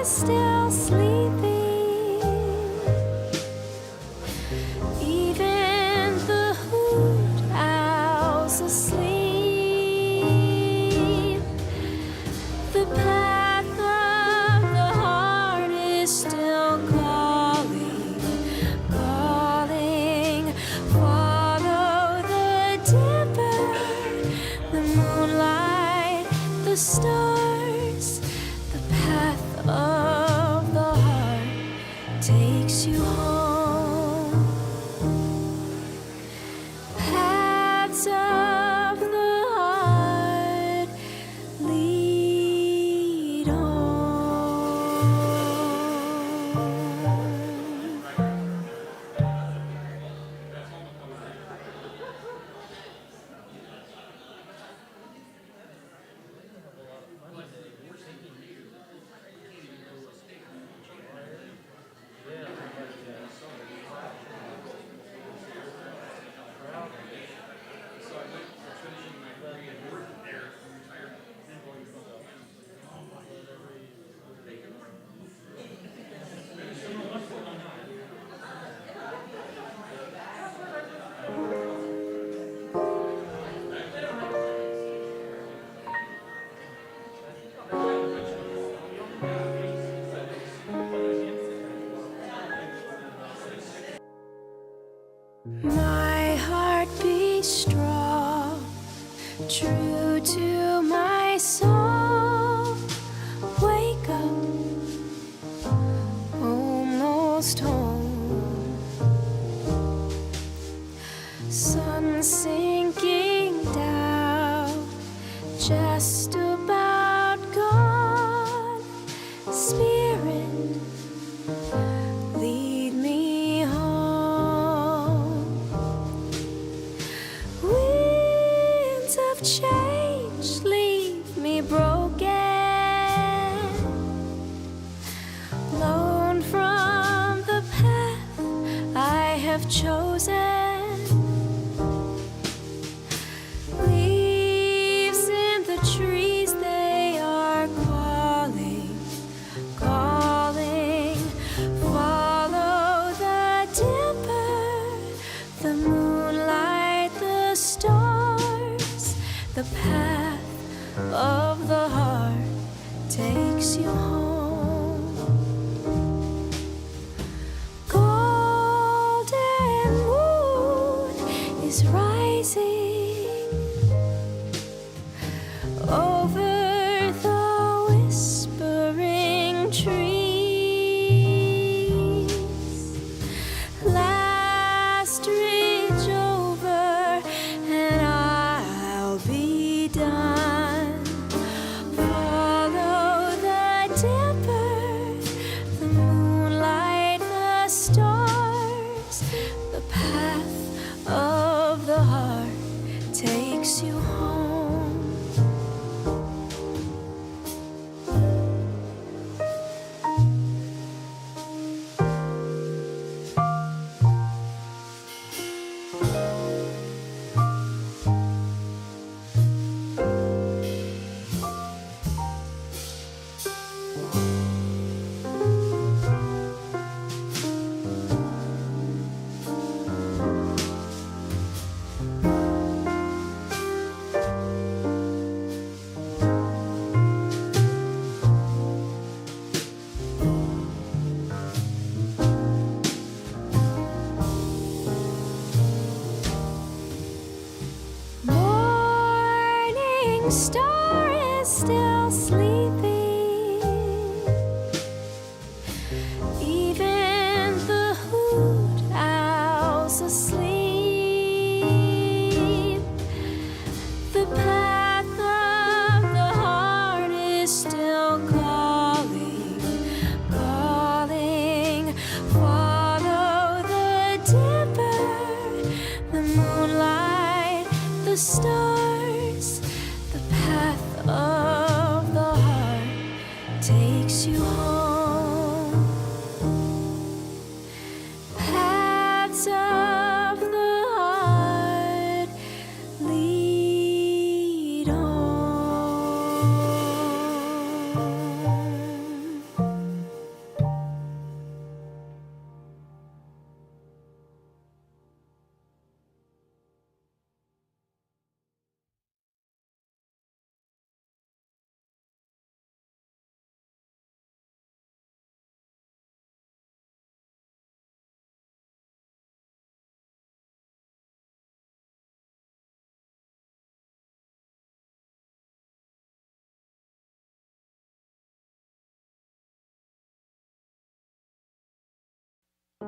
still sleeping, even the hoot owl's asleep. The path of the heart is still calling, calling. Follow the dipper, the moonlight, the stars. The path of the heart takes you home. Paths of the heart lead home. My heart beats strong, true to my soul. Wake up, almost home. Sun sinking down, just about gone. Spirit, lead me home. Winds of change leave me broken, blown from the path I have chosen. Leaves in the trees, they are calling, calling. Follow the dipper, the moonlight, the stars. The path of the heart takes you home. Golden moon is rising over the whispering trees. Last ridge over, and I'll be done. Follow the dipper, the moonlight, the stars. The path of the heart takes you home. Morning star is still sleeping, even the hoot owl's asleep. The path of the heart is still calling, calling. Follow the dipper, the moonlight, the stars. The path of the heart takes you home. Paths of the heart lead home. My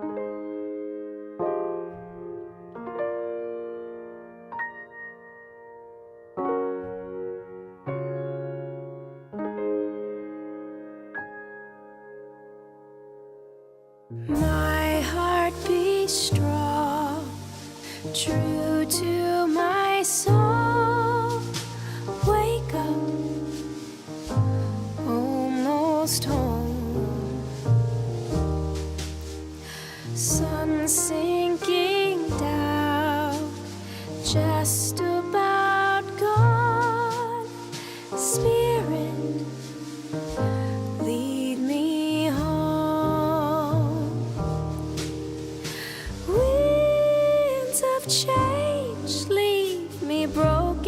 heart beats strong, true to my soul. Wake up, almost home. Sun sinking down, just about gone. Spirit, lead me home. Winds of change leave me broken,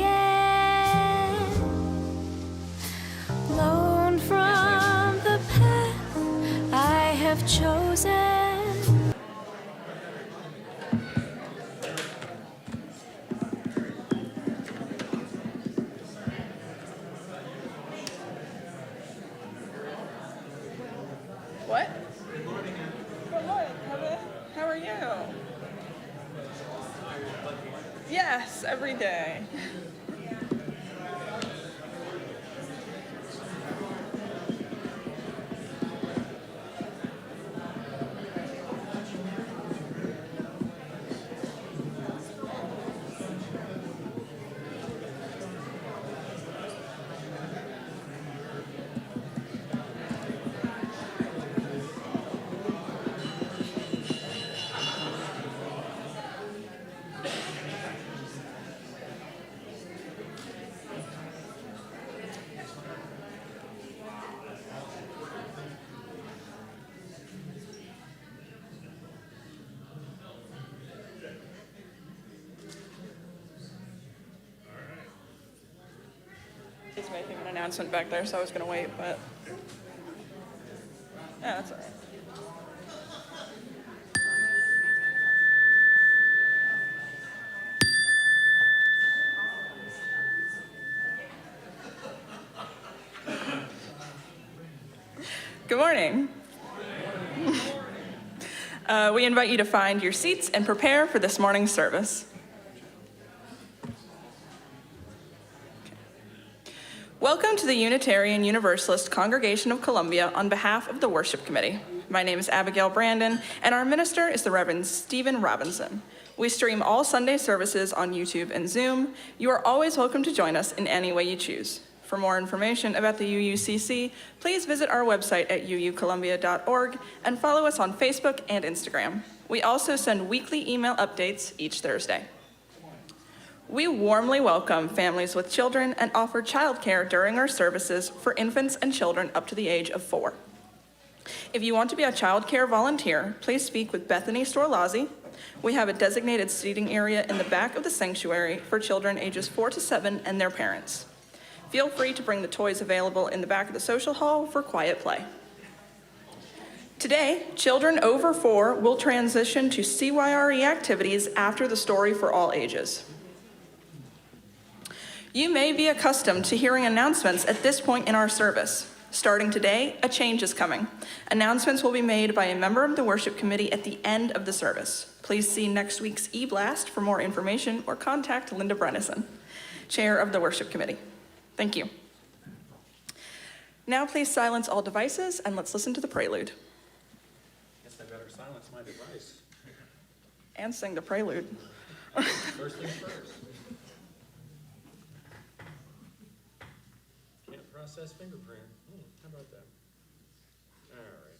blown from the path I have chosen. What? Good morning. How are you? Yes, every day. He's making an announcement back there, so I was going to wait, but yeah, that's all right. Good morning. We invite you to find your seats and prepare for this morning's service. Welcome to the Unitarian Universalist Congregation of Columbia on behalf of the Worship Committee. My name is Abigail Brandon, and our minister is the Reverend Stephen Robinson. We stream all Sunday services on YouTube and Zoom. You are always welcome to join us in any way you choose. For more information about the UUCC, please visit our website at uucolumbia.org and follow us on Facebook and Instagram. We also send weekly email updates each Thursday. We warmly welcome families with children and offer childcare during our services for infants and children up to the age of 4. If you want to be a childcare volunteer, please speak with Bethany Storlazzi. We have a designated seating area in the back of the sanctuary for children ages 4 to 7 and their parents. Feel free to bring the toys available in the back of the social hall for quiet play. Today, children over 4 will transition to CYRE activities after the story for all ages. You may be accustomed to hearing announcements at this point in our service. Starting today, a change is coming. Announcements will be made by a member of the worship committee at the end of the service. Please see next week's e-blast for more information or contact Linda Brennison, chair of the worship committee. Thank you. Now please silence all devices and let's listen to the prelude. Guess I better silence my device. And sing the prelude. First things first. Can't process fingerprint. How about that? All right.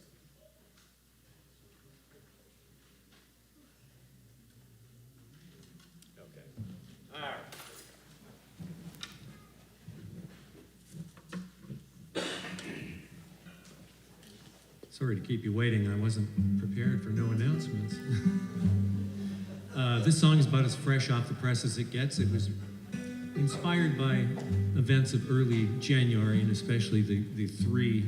Okay. All right. Sorry to keep you waiting. I wasn't prepared for no announcements. This song is about as fresh off the press as it gets. It was inspired by events of early January, and especially the 3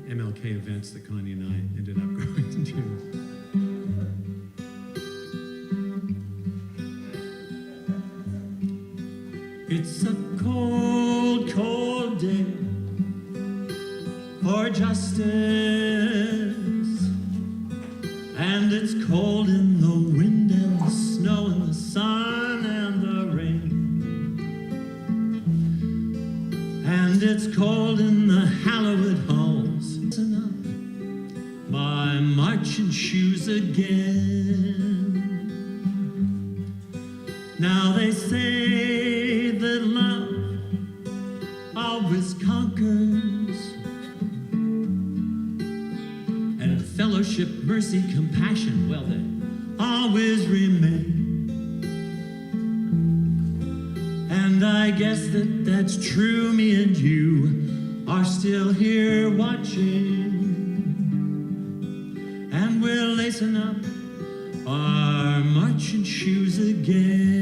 MLK events that Connie and I ended up going to. It's a cold, cold day for justice. And it's cold in the wind and the snow and the sun and the rain. And it's cold in the hallowed halls. Listen up, my marching shoes again. Now they say that love always conquers, and fellowship, mercy, compassion, well, they always remain. And I guess that that's true. Me and you are still here watching, and we're lacing up our marching shoes again.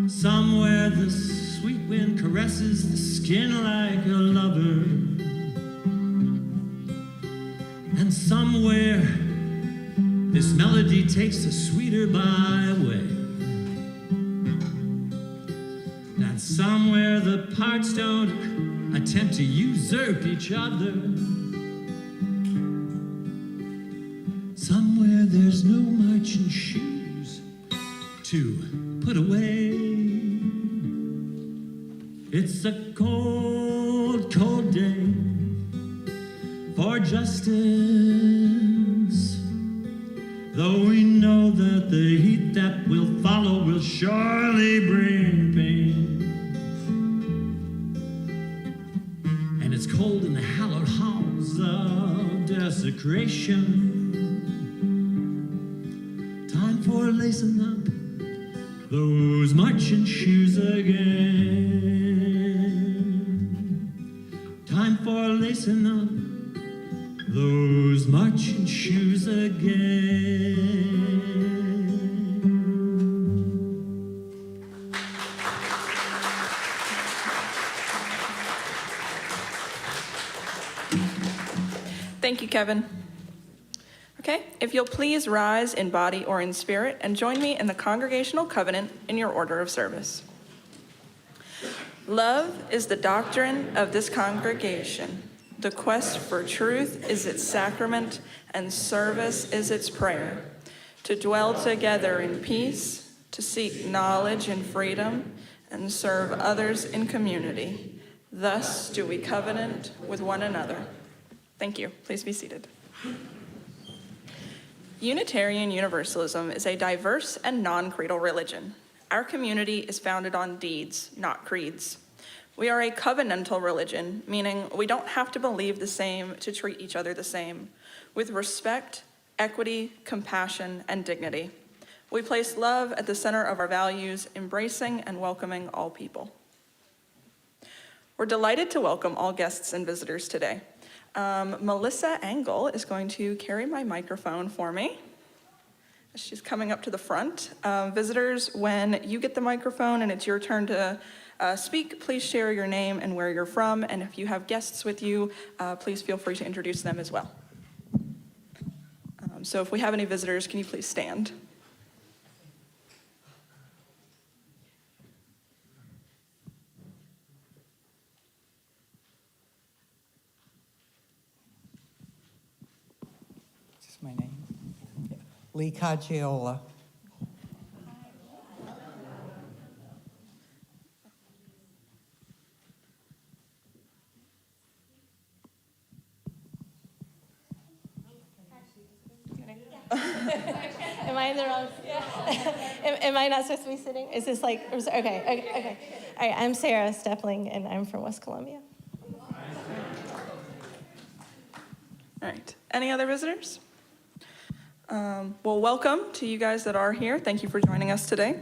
Somewhere the sweet wind caresses the skin like a lover, and somewhere this melody takes a sweeter byway. That somewhere the parts don't attempt to usurp each other. Somewhere there's no marching shoes to put away. It's a cold, cold day for justice, though we know that the heat that will follow will surely bring pain. And it's cold in the hallowed halls of desecration. Time for lacing up those marching shoes again. Time for lacing up those marching shoes again. Thank you, Kevin. Okay, if you'll please rise in body or in spirit and join me in the congregational covenant in your order of service. Love is the doctrine of this congregation. The quest for truth is its sacrament, and service is its prayer. To dwell together in peace, to seek knowledge and freedom, and serve others in community. Thus do we covenant with one another. Thank you. Please be seated. Unitarian Universalism is a diverse and non-creedal religion. Our community is founded on deeds, not creeds. We are a covenantal religion, meaning we don't have to believe the same to treat each other the same, with respect, equity, compassion, and dignity. We place love at the center of our values, embracing and welcoming all people. We're delighted to welcome all guests and visitors today. Melissa Engel is going to carry my microphone for me. She's coming up to the front. Visitors, when you get the microphone and it's your turn to speak, please share your name and where you're from. And if you have guests with you, please feel free to introduce them as well. So if we have any visitors, can you please stand? My name? Yeah. Lee Cacciola. Am I in the wrong? Am I not supposed to be sitting? Is this like, okay. All right, I'm Sarah Stepling, and I'm from West Columbia. All right, any other visitors? Well, welcome to you guys that are here. Thank you for joining us today.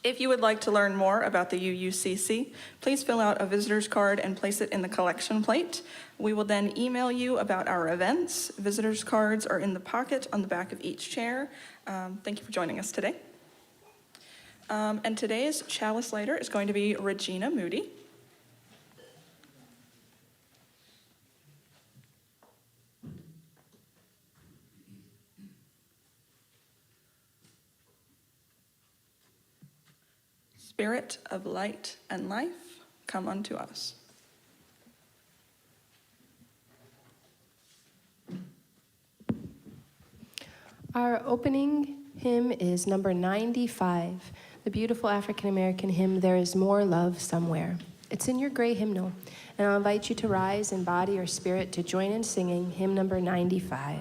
If you would like to learn more about the UUCC, please fill out a visitor's card and place it in the collection plate. We will then email you about our events. Visitors' cards are in the pocket on the back of each chair. Thank you for joining us today. And today's chalice lighter is going to be Regina Moody. Spirit of light and life, come unto us. Our opening hymn is number 95, the beautiful African American hymn, There Is More Love Somewhere. It's in your gray hymnal, and I'll invite you to rise in body or spirit to join in singing hymn number 95.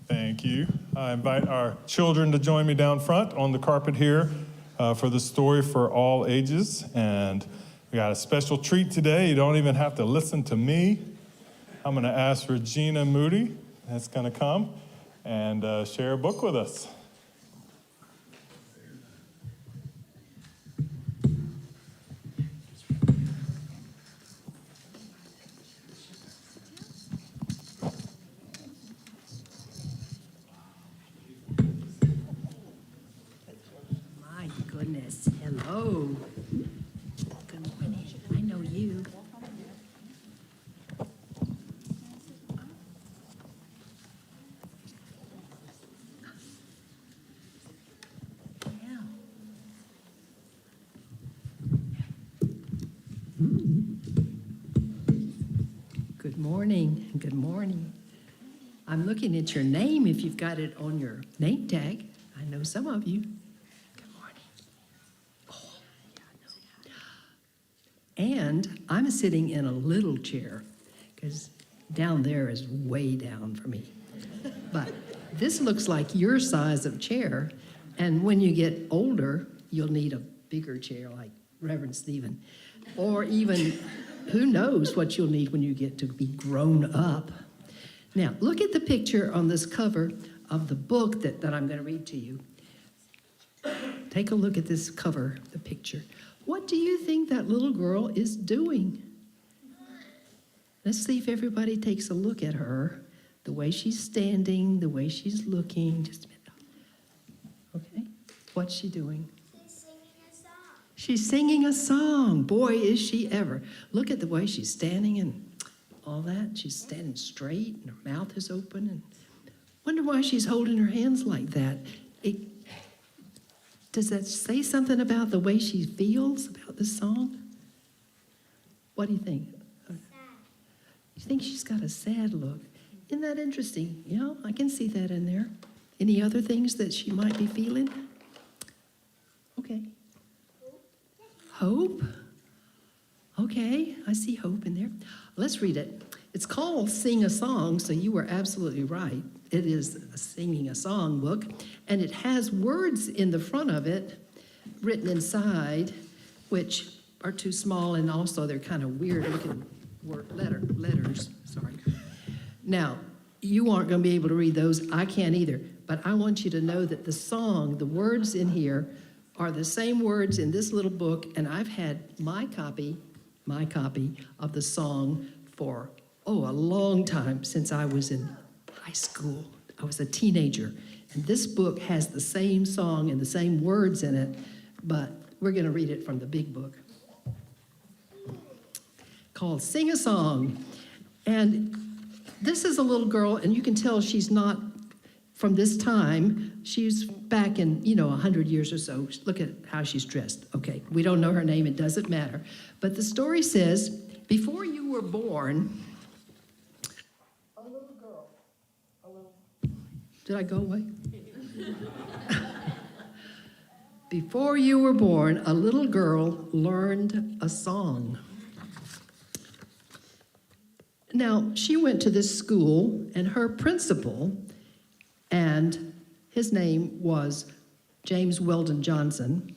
Thank you. I invite our children to join me down front on the carpet here for the story for all ages. And we got a special treat today. You don't even have to listen to me. I'm going to ask Regina Moody, that's going to come and share a book with us. My goodness. Hello. Good morning. I know you. Yeah. Good morning. Good morning. I'm looking at your name if you've got it on your name tag. I know some of you. Good morning. Oh, yeah, I know. And I'm sitting in a little chair because down there is way down for me. But this looks like your size of chair. And when you get older, you'll need a bigger chair like Reverend Stephen. Or even, who knows what you'll need when you get to be grown up. Now, look at the picture on this cover of the book that I'm going to read to you. Take a look at this cover, the picture. What do you think that little girl is doing? Let's see if everybody takes a look at her, the way she's standing, the way she's looking. Just a minute. Okay, what's she doing? She's singing a song. She's singing a song. Boy, is she ever. Look at the way she's standing and all that. She's standing straight and her mouth is open. And wonder why she's holding her hands like that. Does that say something about the way she feels about this song? What do you think? Sad. You think she's got a sad look? Isn't that interesting? Yeah, I can see that in there. Any other things that she might be feeling? Okay. Hope? Okay, I see hope in there. Let's read it. It's called Sing a Song, so you were absolutely right. It is a singing a song book, and it has words in the front of it written inside, which are too small, and also they're kind of weird looking letters. Sorry. Now, you aren't going to be able to read those. I can't either. But I want you to know that the song, the words in here, are the same words in this little book, and I've had my copy of the song for, a long time, since I was in high school. I was a teenager. And this book has the same song and the same words in it, but we're going to read it from the big book called Sing a Song. And this is a little girl, and you can tell she's not from this time. She's back in, 100 years or so. Look at how she's dressed. Okay, we don't know her name. It doesn't matter. But the story says, before you were born, a little girl, did I go away? Before you were born, a little girl learned a song. Now, she went to this school, and her principal, and his name was James Weldon Johnson,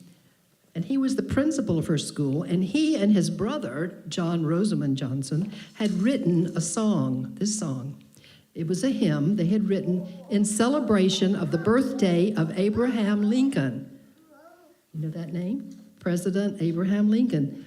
and he was the principal of her school, and he and his brother, John Rosamond Johnson, had written a song, this song. It was a hymn they had written in celebration of the birthday of Abraham Lincoln. You know that name? President Abraham Lincoln.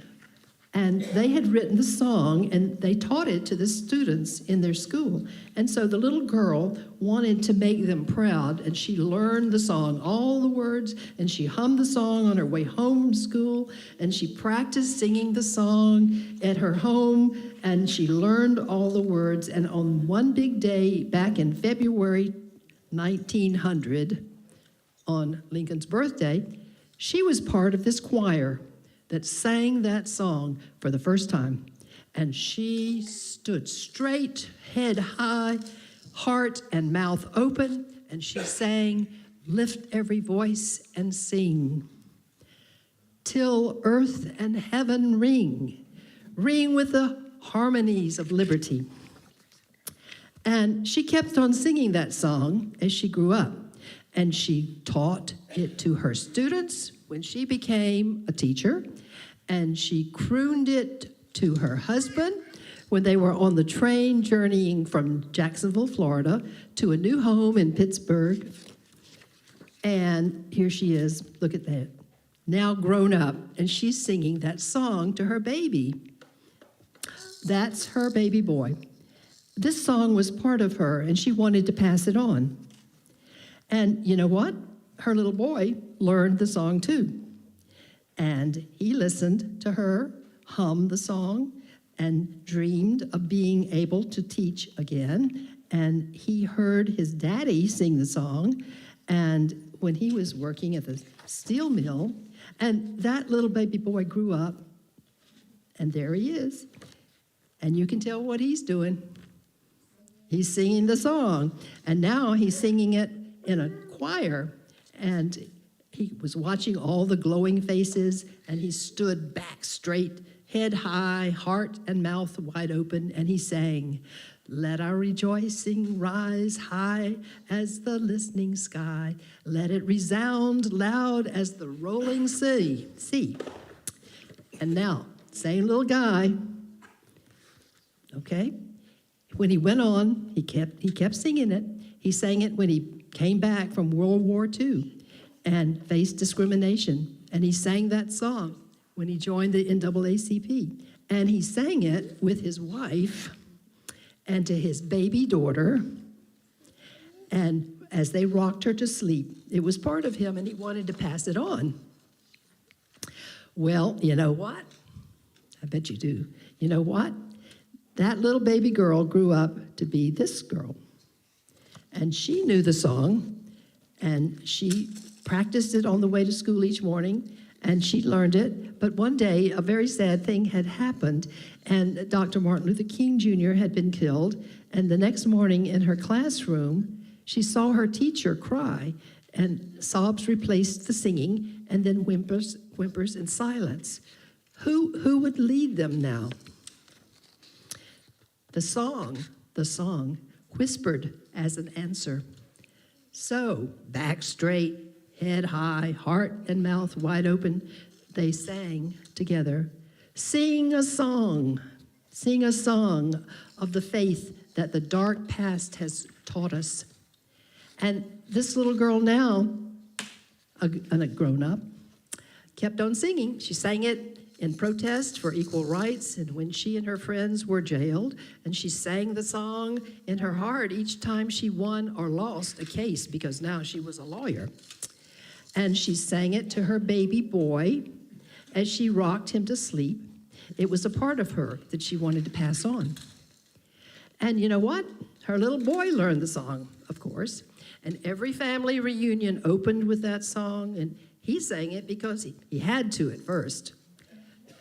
And they had written the song, and they taught it to the students in their school. And so the little girl wanted to make them proud, and she learned the song, all the words, and she hummed the song on her way home from school, and she practiced singing the song at her home, and she learned all the words. And on one big day back in February 1900, on Lincoln's birthday, she was part of this choir that sang that song for the first time. And she stood straight, head high, heart and mouth open, and she sang, "Lift every voice and sing, till earth and heaven ring, ring with the harmonies of liberty." And she kept on singing that song as she grew up, and she taught it to her students when she became a teacher, and she crooned it to her husband when they were on the train journeying from Jacksonville, Florida, to a new home in Pittsburgh. And here she is, look at that, now grown up, and she's singing that song to her baby. That's her baby boy. This song was part of her, and she wanted to pass it on. And you know what? Her little boy learned the song too. And he listened to her hum the song and dreamed of being able to teach again. And he heard his daddy sing the song, and when he was working at the steel mill, and that little baby boy grew up, and there he is. And you can tell what he's doing. He's singing the song, and now he's singing it in a choir, and he was watching all the glowing faces, and he stood back straight, head high, heart and mouth wide open, and he sang, "Let our rejoicing rise high as the listening sky. Let it resound loud as the rolling sea." And now, same little guy, okay? When he went on, he kept singing it. He sang it when he came back from World War II and faced discrimination. And he sang that song when he joined the NAACP. And he sang it with his wife and to his baby daughter. And as they rocked her to sleep, it was part of him and he wanted to pass it on. Well, you know what? I bet you do. You know what? That little baby girl grew up to be this girl. And she knew the song, and she practiced it on the way to school each morning, and she learned it. But one day, a very sad thing had happened, and Dr. Martin Luther King Jr. had been killed, and the next morning in her classroom, she saw her teacher cry, and sobs replaced the singing, and then whimpers and silence. Who would lead them now? The song whispered as an answer. So, back straight, head high, heart and mouth wide open, they sang together. Sing a song of the faith that the dark past has taught us. And this little girl now, a grown up, kept on singing. She sang it in protest for equal rights, and when she and her friends were jailed, and she sang the song in her heart each time she won or lost a case, because now she was a lawyer. And she sang it to her baby boy as she rocked him to sleep. It was a part of her that she wanted to pass on. And you know what? Her little boy learned the song, of course, and every family reunion opened with that song, and he sang it because he had to at first.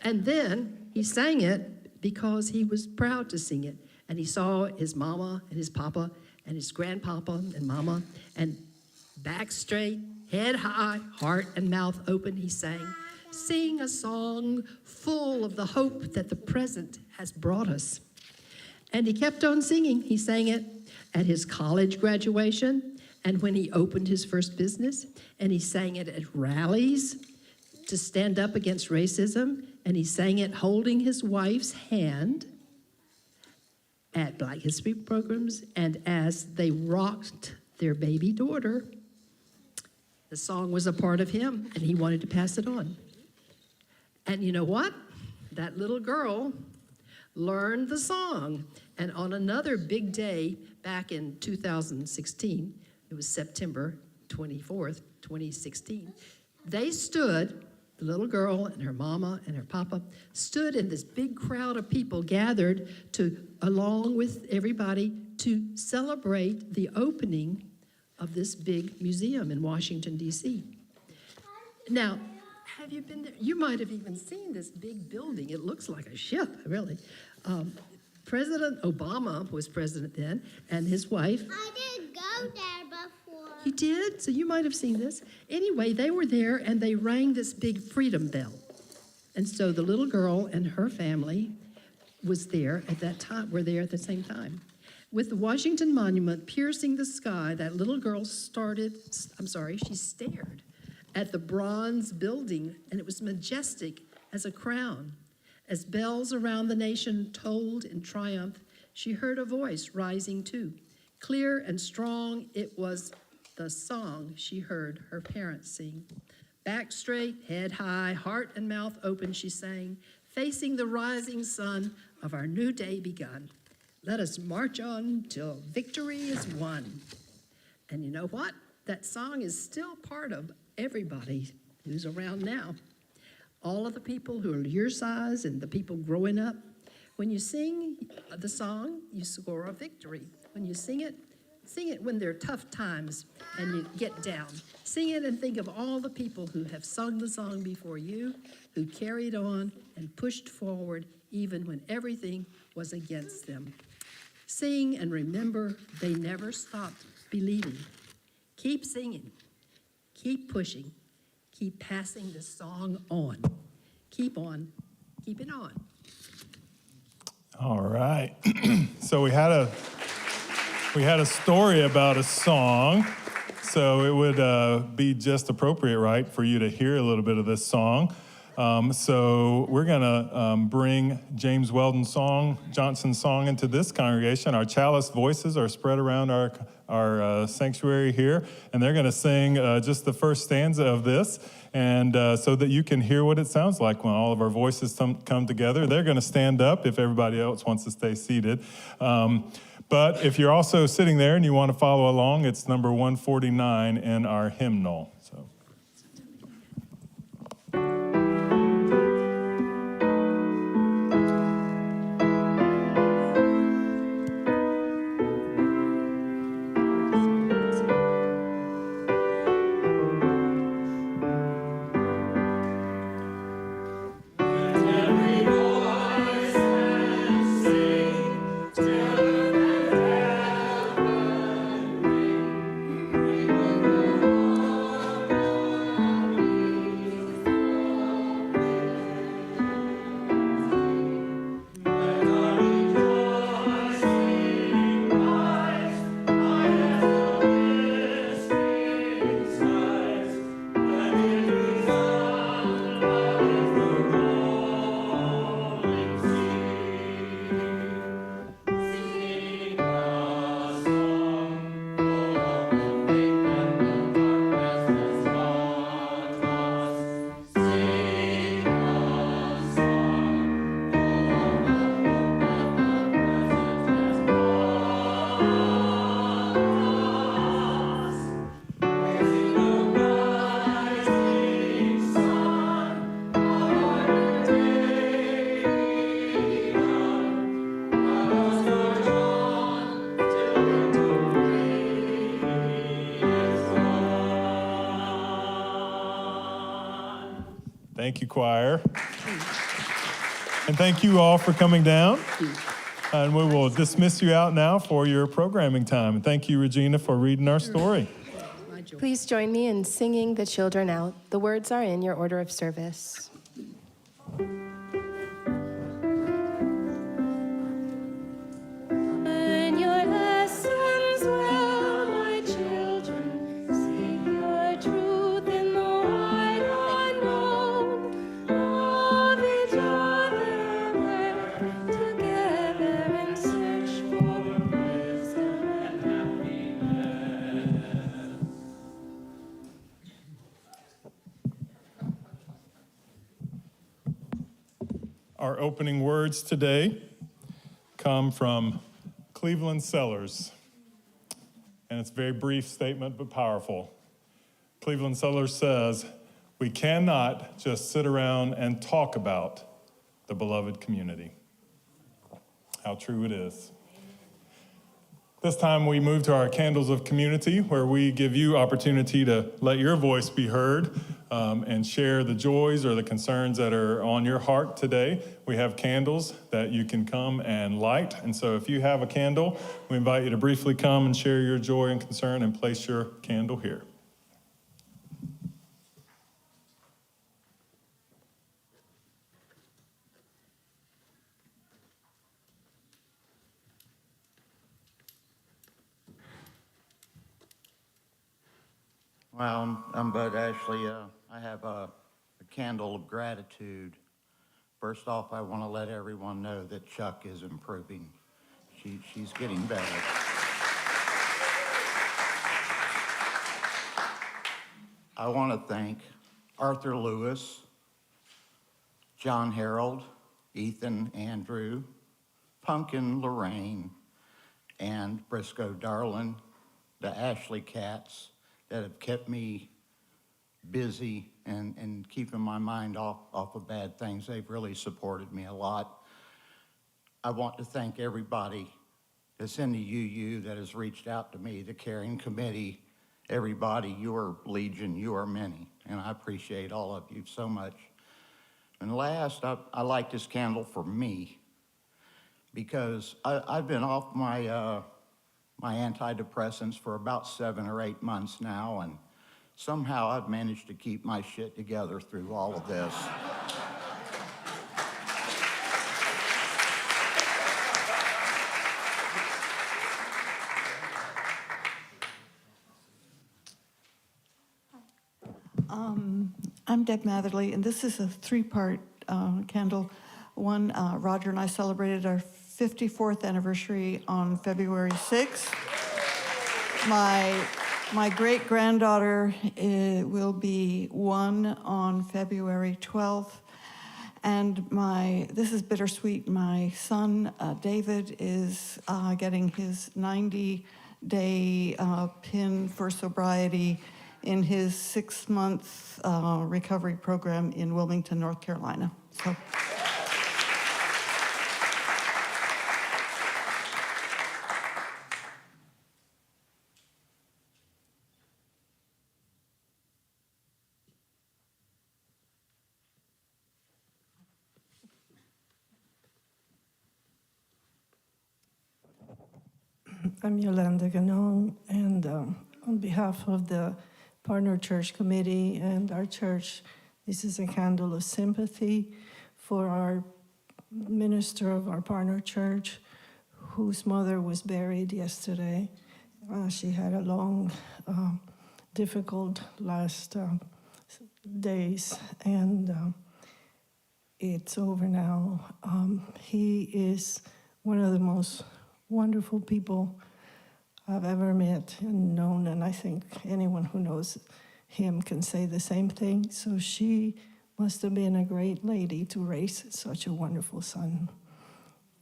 And then he sang it because he was proud to sing it. And he saw his mama and his papa and his grandpapa and mama, and back straight, head high, heart and mouth open, he sang, sing a song full of the hope that the present has brought us. And he kept on singing. He sang it at his college graduation and when he opened his first business, and he sang it at rallies to stand up against racism, and he sang it holding his wife's hand at Black History programs, and as they rocked their baby daughter, the song was a part of him, and he wanted to pass it on. And you know what? That little girl learned the song, and on another big day back in 2016, it was September 24th, 2016, they stood, the little girl and her mama and her papa, stood in this big crowd of people gathered to, along with everybody, to celebrate the opening of this big museum in Washington, D.C. Now, have you been there? You might have even seen this big building. It looks like a ship, really. President Obama was president then, and his wife. I didn't go there before. You did? So you might have seen this. Anyway, they were there, and they rang this big freedom bell. And so the little girl and her family was there at that time, were there at the same time. With the Washington Monument piercing the sky, that little girl she stared at the bronze building, and it was majestic as a crown. As bells around the nation tolled in triumph, she heard a voice rising too. Clear and strong, it was the song she heard her parents sing. Back straight, head high, heart and mouth open, she sang, facing the rising sun of our new day begun. Let us march on till victory is won. And you know what? That song is still part of everybody who's around now. All of the people who are your size and the people growing up. When you sing the song, you score a victory. When you sing it when there are tough times and you get down. Sing it and think of all the people who have sung the song before you, who carried on and pushed forward even when everything was against them. Sing and remember they never stopped believing. Keep singing, keep pushing, keep passing the song on. Keep on, keep it on. All right. So we had a story about a song, so it would be just appropriate, right, for you to hear a little bit of this song. So we're going to bring James Weldon Johnson's song into this congregation. Our chalice voices are spread around our sanctuary here, and they're going to sing just the first stanza of this, and so that you can hear what it sounds like when all of our voices come together. They're going to stand up if everybody else wants to stay seated. But if you're also sitting there and you want to follow along, it's number 149 in our hymnal. So. Thank you, choir. And thank you all for coming down. And we will dismiss you out now for your programming time. And thank you, Regina, for reading our story. Please join me in singing the children out. The words are in your order of service. Learn your lessons well, my children. Seek your truth in the wide unknown. Love each other, work together, and search for wisdom and happiness. Our opening words today come from Cleveland Sellers, and it's a very brief statement but powerful. Cleveland Sellers says, "We cannot just sit around and talk about the beloved community." How true it is. This time we move to our Candles of Community, where we give you opportunity to let your voice be heard and share the joys or the concerns that are on your heart today. We have candles that you can come and light. And so if you have a candle, we invite you to briefly come and share your joy and concern and place your candle here. Well, I'm Bud Ashley. I have a candle of gratitude. First off, I want to let everyone know that Chuck is improving. She's getting better. I want to thank Arthur Lewis, John Harold, Ethan Andrew, Pumpkin Lorraine, and Briscoe Darlin, the Ashley cats, that have kept me busy and keeping my mind off of bad things. They've really supported me a lot. I want to thank everybody that's in the UU that has reached out to me, the caring committee, everybody. You are legion, you are many, and I appreciate all of you so much. And last, I like this candle for me, because I've been off my antidepressants for about 7 or 8 months now, and somehow I've managed to keep my shit together through all of this. I'm Deb Matherly, and this is a three-part candle. One, Roger and I celebrated our 54th anniversary on February 6th. My great-granddaughter will be 1 on February 12th. And this is bittersweet, my son, David, is getting his 90-day pin for sobriety in his 6-month recovery program in Wilmington, North Carolina. So. I'm Yolanda Ganon, and on behalf of the Partner Church Committee and our church, this is a candle of sympathy for our minister of our partner church, whose mother was buried yesterday. She had a long, difficult last days, and it's over now. He is one of the most wonderful people I've ever met and known, and I think anyone who knows him can say the same thing. So she must have been a great lady to raise such a wonderful son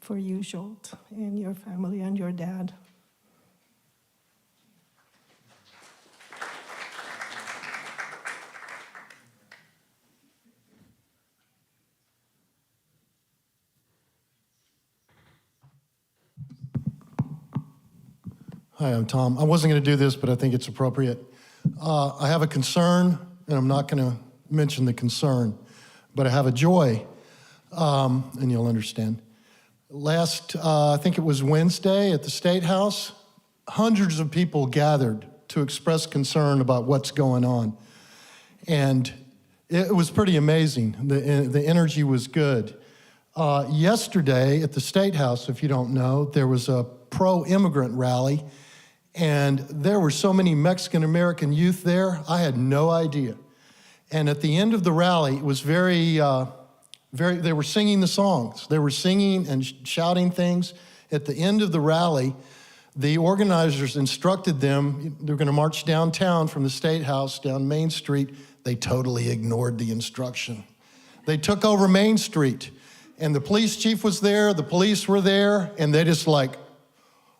for you, Jolt, and your family and your dad. Hi, I'm Tom. I wasn't going to do this, but I think it's appropriate. I have a concern, and I'm not going to mention the concern, but I have a joy, and you'll understand. I think it was Wednesday at the State House, hundreds of people gathered to express concern about what's going on. And it was pretty amazing. The energy was good. Yesterday at the State House, if you don't know, there was a pro-immigrant rally, and there were so many Mexican-American youth there, I had no idea. And at the end of the rally, it was they were singing the songs. They were singing and shouting things. At the end of the rally, the organizers instructed them, they're gonna march downtown from the State House down Main Street. They totally ignored the instruction. They took over Main Street, and the police chief was there, the police were there, and they just like,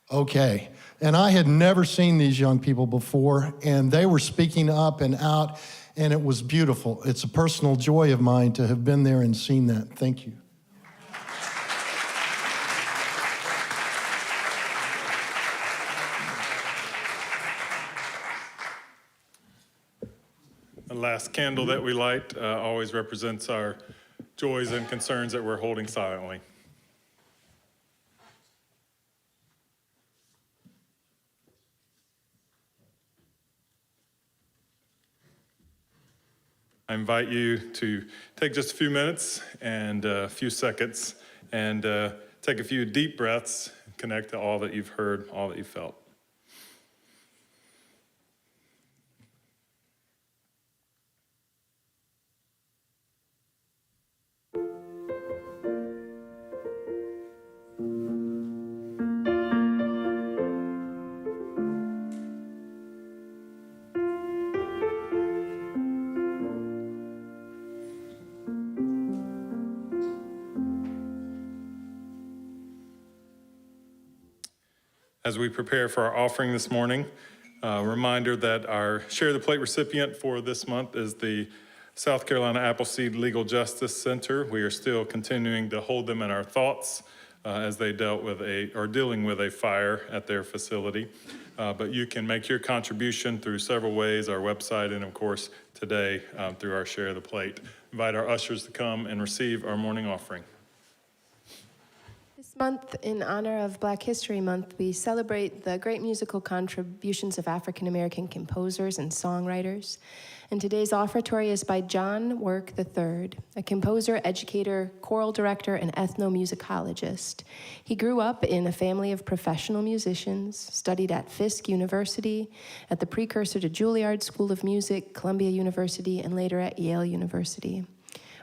okay. And I had never seen these young people before, and they were speaking up and out, and it was beautiful. It's a personal joy of mine to have been there and seen that. Thank you. The last candle that we light always represents our joys and concerns that we're holding silently. I invite you to take just a few minutes and a few seconds and take a few deep breaths, connect to all that you've heard, all that you've felt. As we prepare for our offering this morning, a reminder that our Share the Plate recipient for this month is the South Carolina Appleseed Legal Justice Center. We are still continuing to hold them in our thoughts as they dealing with a fire at their facility. But you can make your contribution through several ways, our website, and of course today through our Share the Plate. Invite our ushers to come and receive our morning offering. This This month, in honor of Black History Month, we celebrate the great musical contributions of African American composers and songwriters. And today's offertory is by John Work III, a composer, educator, choral director, and ethnomusicologist. He grew up in a family of professional musicians, studied at Fisk University, at the precursor to Juilliard School of Music, Columbia University, and later at Yale University.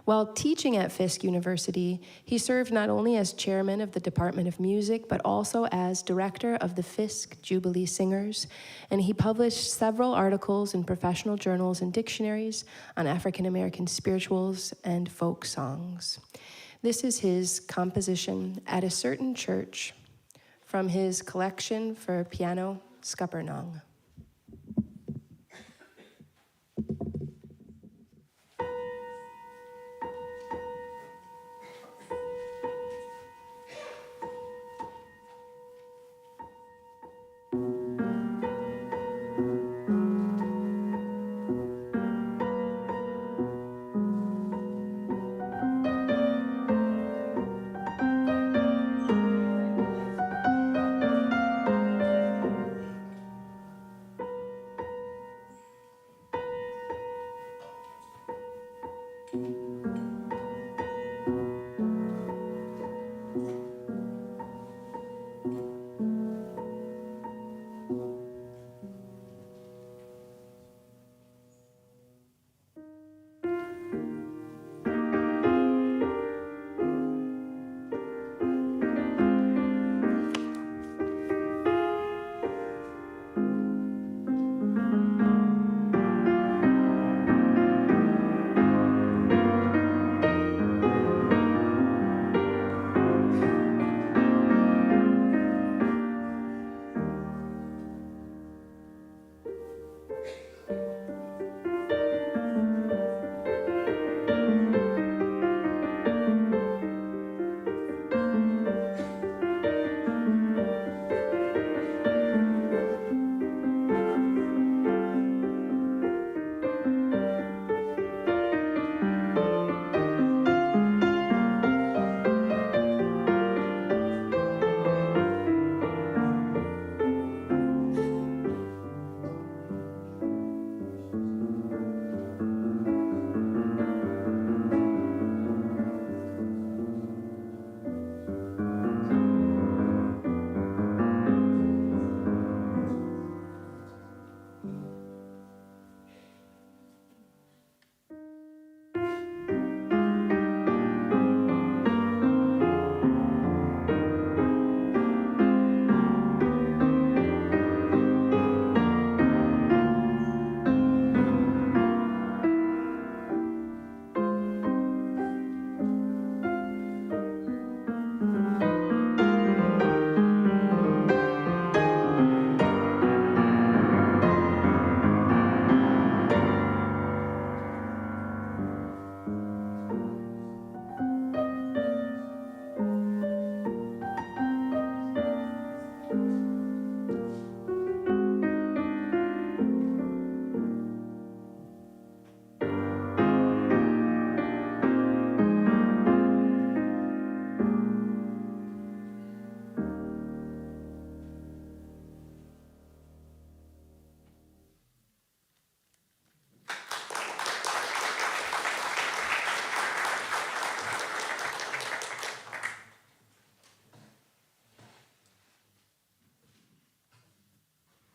While teaching at Fisk University, he served not only as chairman of the Department of Music, but also as director of the Fisk Jubilee Singers, and he published several articles in professional journals and dictionaries on African American spirituals and folk songs. This is his composition, At a Certain Church, from his collection for piano, Scuppernong.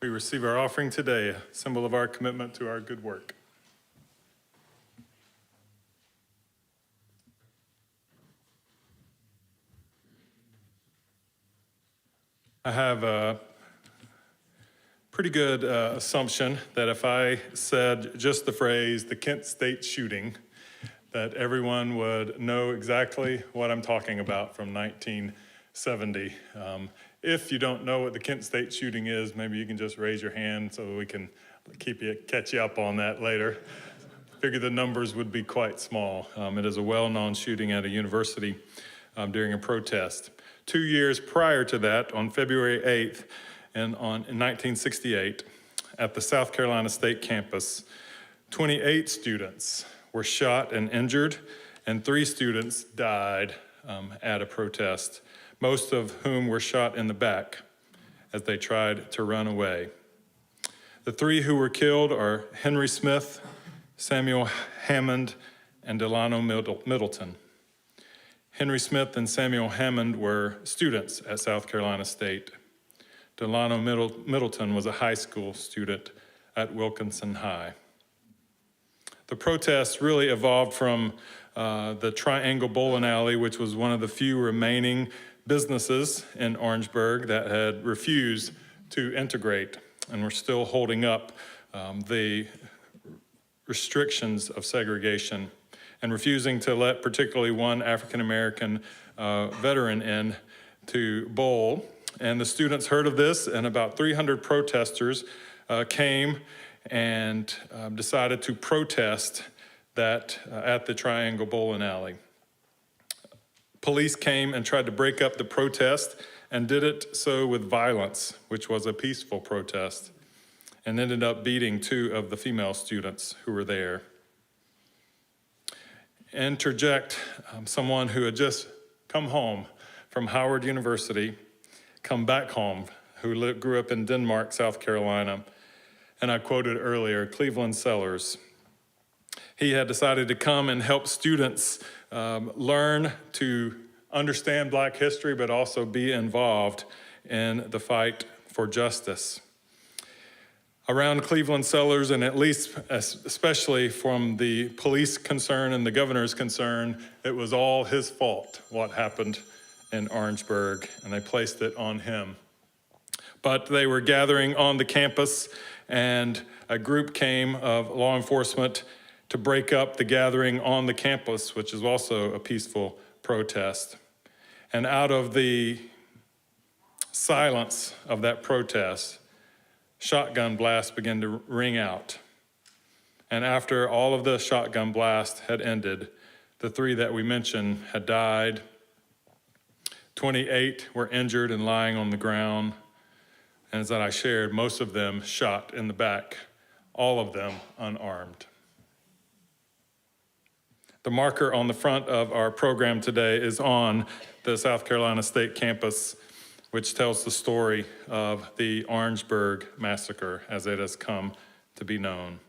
We receive our offering today, a symbol of our commitment to our good work. I have a pretty good assumption that if I said just the phrase, the Kent State shooting, that everyone would know exactly what I'm talking about from 1970. If you don't know what the Kent State shooting is, maybe you can just raise your hand so we can catch you up on that later. Figure the numbers would be quite small. It is a well-known shooting at a university during a protest. 2 years prior to that, on February 8th, in 1968, at the South Carolina State campus, 28 students were shot and injured, and 3 students died at a protest most of whom were shot in the back as they tried to run away. The three who were killed are Henry Smith, Samuel Hammond, and Delano Middleton. Henry Smith and Samuel Hammond were students at South Carolina State. Delano Middleton was a high school student at Wilkinson High. The protests really evolved from the Triangle Bowling Alley, which was one of the few remaining businesses in Orangeburg that had refused to integrate and were still holding up the restrictions of segregation and refusing to let particularly one African-American veteran in to bowl. And the students heard of this, and about 300 protesters came and decided to protest that at the Triangle Bowling Alley. Police came and tried to break up the protest and did it so with violence, which was a peaceful protest, and ended up beating 2 of the female students who were there. Interject someone who had just come home from Howard University, come back home, who grew up in Denmark, South Carolina, and I quoted earlier, Cleveland Sellers. He had decided to come and help students learn to understand Black history, but also be involved in the fight for justice. Around Cleveland Sellers, and at least especially from the police concern and the governor's concern, it was all his fault what happened in Orangeburg, and they placed it on him. But they were gathering on the campus, and a group came of law enforcement to break up the gathering on the campus, which is also a peaceful protest. And out of the silence of that protest, shotgun blasts began to ring out. And after all of the shotgun blasts had ended, the 3 that we mentioned had died. 28 were injured and lying on the ground. And as I shared, most of them shot in the back, all of them unarmed. The marker on the front of our program today is on the South Carolina State campus, which tells the story of the Orangeburg Massacre as it has come to be known.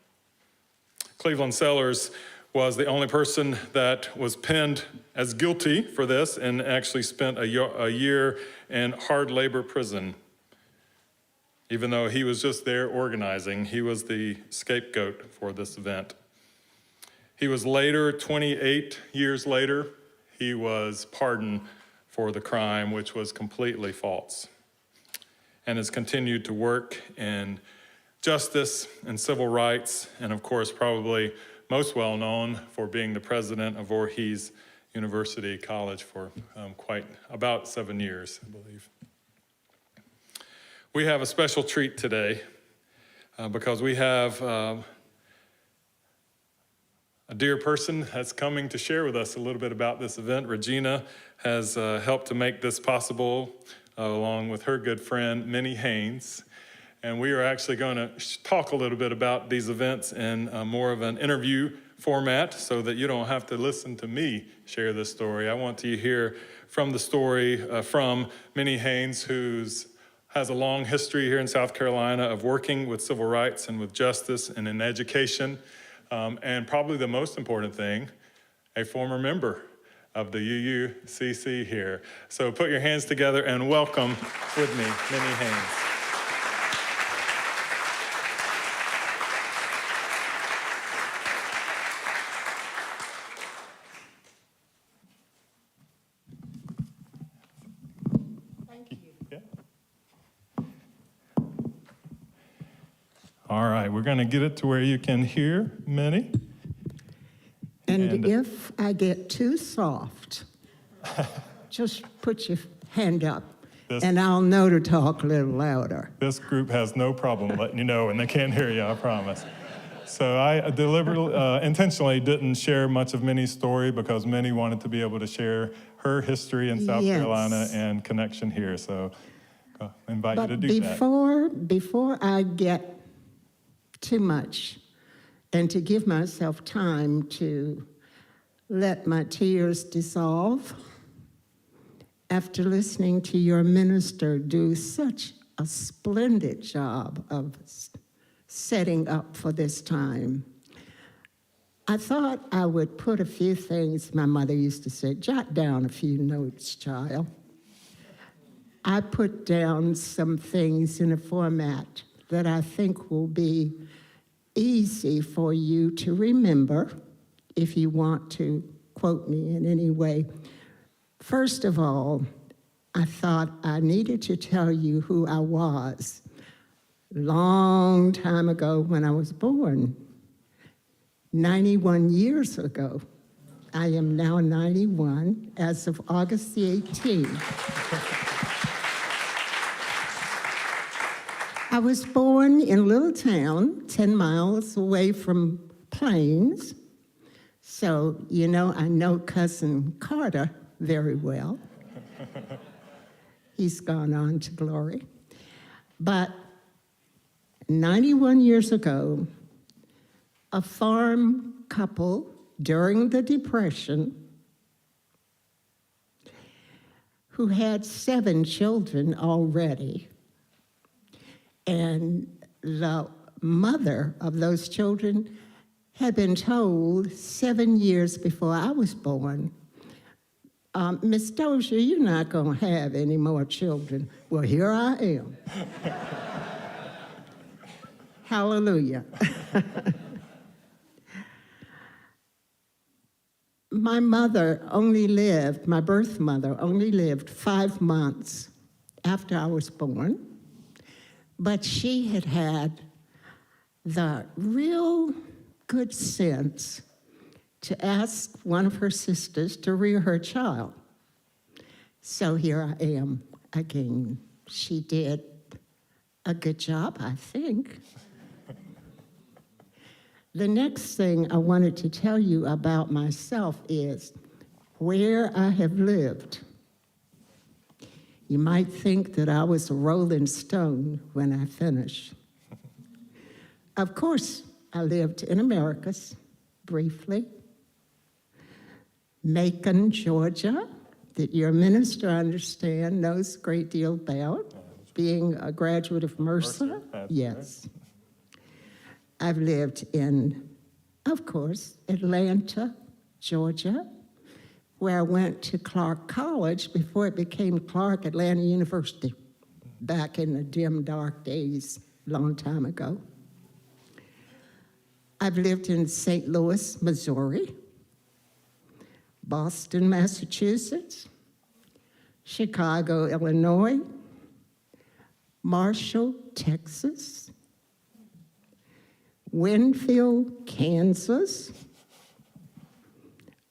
Cleveland Sellers was the only person that was pinned as guilty for this and actually spent a year in hard labor prison. Even though he was just there organizing, he was the scapegoat for this event. He was later, 28 years later, he was pardoned for the crime, which was completely false, and has continued to work in justice and civil rights, and of course, probably most well known for being the president of Voorhees University College for about 7 years, I believe. We have a special treat today because we have a dear person that's coming to share with us a little bit about this event. Regina has helped to make this possible along with her good friend, Minnie Haynes. And we are actually going to talk a little bit about these events in more of an interview format so that you don't have to listen to me share this story. I want to hear from the story from Minnie Haynes, who has a long history here in South Carolina of working with civil rights and with justice and in education. And probably the most important thing, a former member of the UUCC here. So put your hands together and welcome with me, Minnie Haynes. Thank you. Yeah. All right, we're going to get it to where you can hear Minnie. And if I get too soft, just put your hand up, and I'll know to talk a little louder. This group has no problem letting you know when they can't hear you, I promise. So I deliberately, intentionally didn't share much of Minnie's story because Minnie wanted to be able to share her history in South Carolina and connection here. So I invite you to do that. Before I get too much, and to give myself time to let my tears dissolve after listening to your minister do such a splendid job of setting up for this time, I thought I would put a few things. My mother used to say, jot down a few notes, child. I put down some things in a format that I think will be easy for you to remember if you want to quote me in any way. First of all, I thought I needed to tell you who I was long time ago when I was born, 91 years ago. I am now 91 as of August the 18th. I was born in a little town 10 miles away from Plains. So, you know, I know Cousin Carter very well. He's gone on to glory. But 91 years ago, a farm couple during the Depression who had 7 children already, and the mother of those children had been told 7 years before I was born, Miss Dozier, you're not going to have any more children. Well, here I am. Hallelujah. My mother only lived, my birth mother only lived 5 months after I was born, but she had had the real good sense to ask one of her sisters to rear her child. So here I am again. She did a good job, I think. The next thing I wanted to tell you about myself is where I have lived. You might think that I was a rolling stone when I finished. Of course, I lived in Americas briefly. Macon, Georgia, that your minister, I understand, knows a great deal about, being a graduate of Mercer. Yes. I've lived in, of course, Atlanta, Georgia, where I went to Clark College before it became Clark Atlanta University, back in the dim, dark days, a long time ago. I've lived in St. Louis, Missouri, Boston, Massachusetts, Chicago, Illinois, Marshall, Texas, Winfield, Kansas,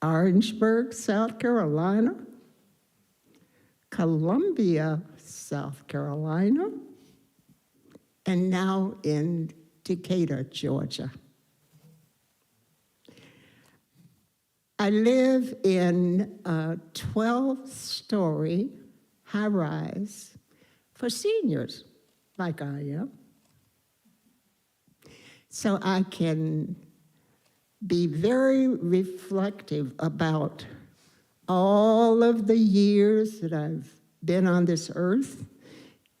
Orangeburg, South Carolina, Columbia, South Carolina, and now in Decatur, Georgia. I live in a 12-story high-rise for seniors, like I am. So I can be very reflective about all of the years that I've been on this earth,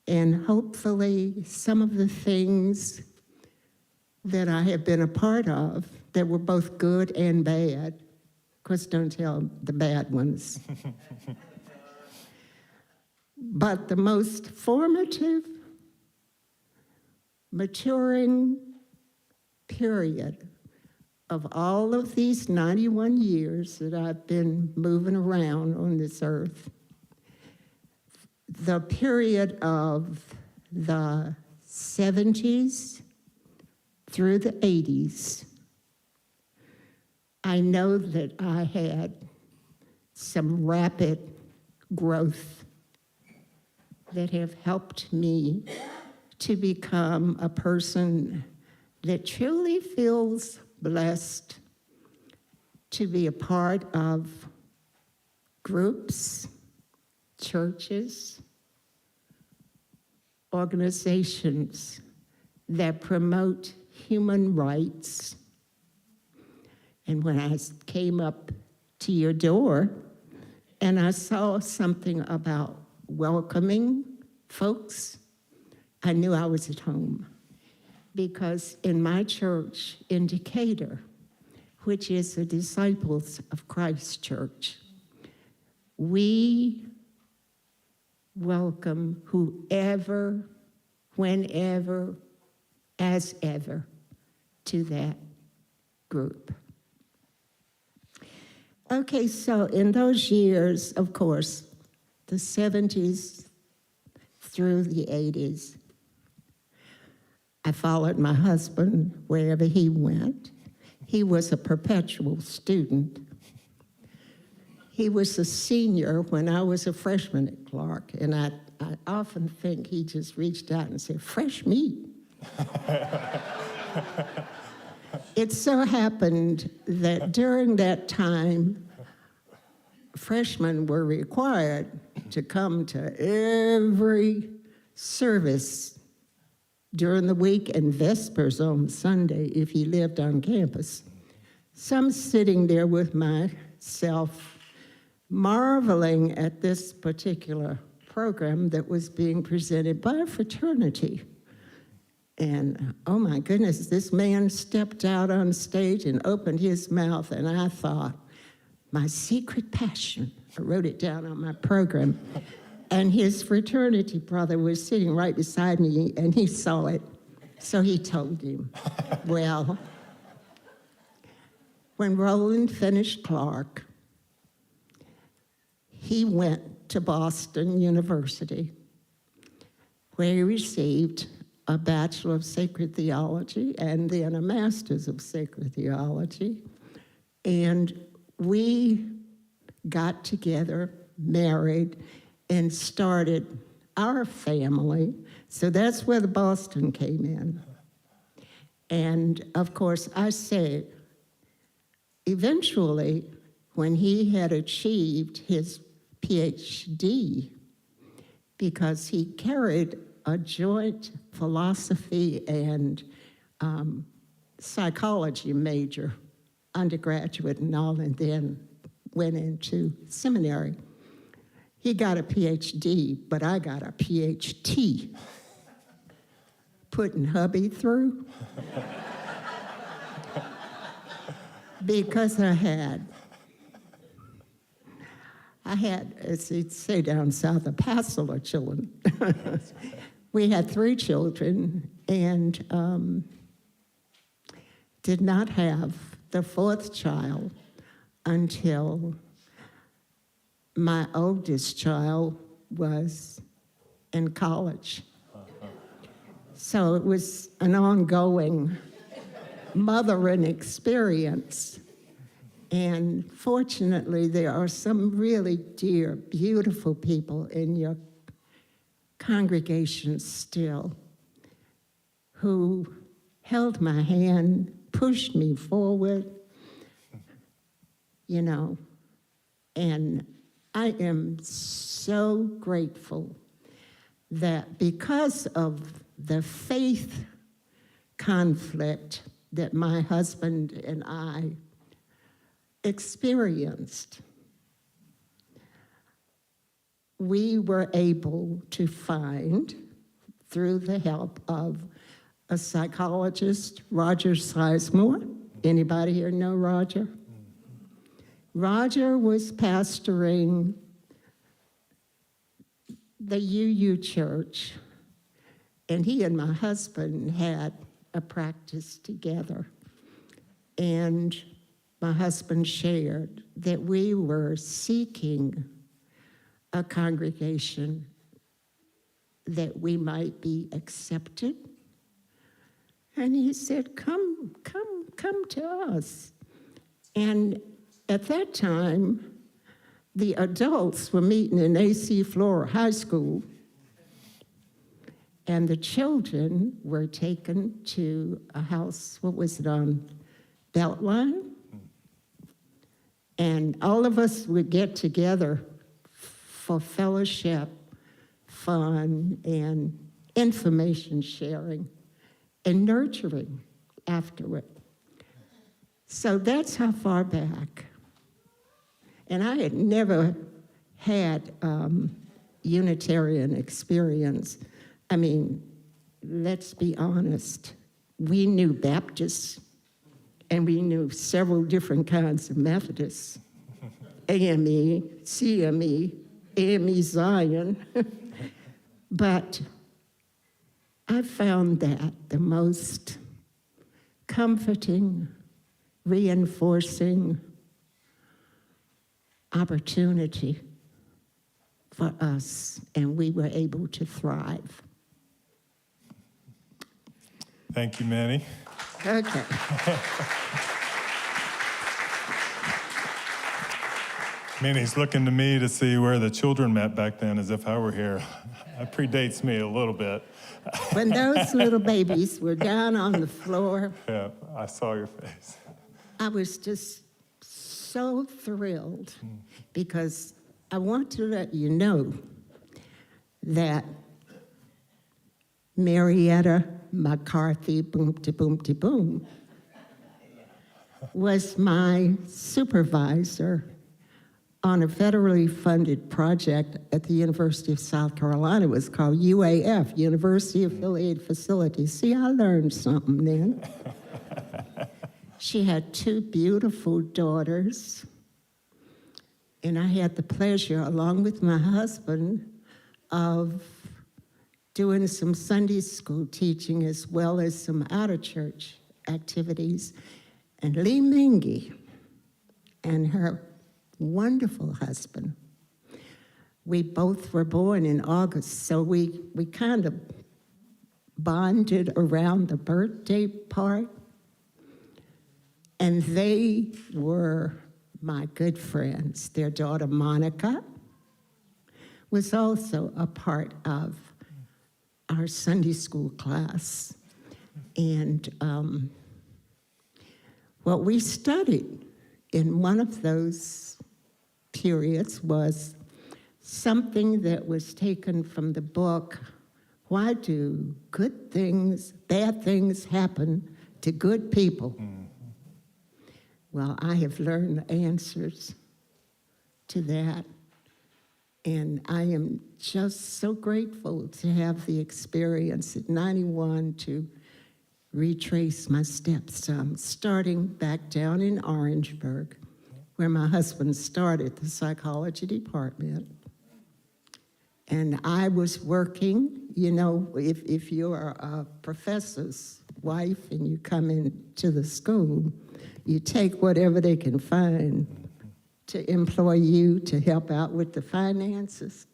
and hopefully some of the things that I have been a part of that were both good and bad. Of course, don't tell the bad ones. But the most formative, maturing period of all of these 91 years that I've been moving around on this earth, the period of the 70s through the 80s, I know that I had some rapid growth that have helped me to become a person that truly feels blessed to be a part of groups, churches, organizations that promote human rights. And when I came up to your door and I saw something about welcoming folks, I knew I was at home. Because in my church in Decatur, which is the Disciples of Christ Church, we welcome whoever, whenever, as ever to that group. Okay, so in those years, of course, the 70s through the 80s, I followed my husband wherever he went. He was a perpetual student. He was a senior when I was a freshman at Clark, and I often think he just reached out and said, "Fresh meat." It so happened that during that time, freshmen were required to come to every service during the week and Vespers on Sunday if he lived on campus. So I'm sitting there with myself, marveling at this particular program that was being presented by a fraternity. And oh my goodness, this man stepped out on stage and opened his mouth, and I thought, my secret passion. I wrote it down on my program. And his fraternity brother was sitting right beside me, and he saw it. So he told him. Well, when Roland finished Clark, he went to Boston University, where he received a Bachelor of Sacred Theology and then a Master's of Sacred Theology. And we got together, married, and started our family. So that's where the Boston came in. And of course, I said, eventually, when he had achieved his PhD, because he carried a joint philosophy and psychology major, undergraduate and all, and then went into seminary. He got a PhD, but I got a PhD. Putting hubby through. Because I had, as you'd say down south, a passel of children. We had 3 children and did not have the 4th child until my oldest child was in college. So it was an ongoing mothering experience. And fortunately, there are some really dear, beautiful people in your congregation still who held my hand, pushed me forward, you know, and I am so grateful that because of the faith conflict that my husband and I experienced, we were able to find, through the help of a psychologist, Roger Sizemore. Anybody here know Roger? Roger was pastoring the UU Church, and he and my husband had a practice together. And my husband shared that we were seeking a congregation that we might be accepted. And he said, come to us. And at that time, the adults were meeting in A.C. Flora High School, and the children were taken to a house, what was it, on Beltline? And all of us would get together for fellowship, fun, and information sharing, and nurturing afterward. So that's how far back. And I had never had Unitarian experience. I mean, let's be honest. We knew Baptists, and we knew several different kinds of Methodists. AME, CME, AME Zion. But I found that the most comforting, reinforcing opportunity for us, and we were able to thrive. Thank you, Minnie. Okay. Minnie's looking to me to see where the children met back then, as if I were here. That predates me a little bit. When those little babies were down on the floor, Yeah, I saw your face. I was just so thrilled because I want to let you know that Marietta McCarthy boom was my supervisor on a federally funded project at the University of South Carolina. It was called UAF, University Affiliated Facilities. See, I learned something then. She had 2 beautiful daughters, and I had the pleasure, along with my husband, of doing some Sunday school teaching as well as some out-of-church activities. And Lee Mingy and her wonderful husband, we both were born in August, so we kind of bonded around the birthday part. And they were my good friends. Their daughter, Monica, was also a part of our Sunday school class. And what we studied in one of those periods was something that was taken from the book, Why Do Good Things, Bad Things Happen to Good People? Well, I have learned the answers to that, and I am just so grateful to have the experience at 91 to retrace my steps, starting back down in Orangeburg, where my husband started the psychology department. And I was working, you know, if you're a professor's wife and you come into the school, you take whatever they can find to employ you to help out with the finances.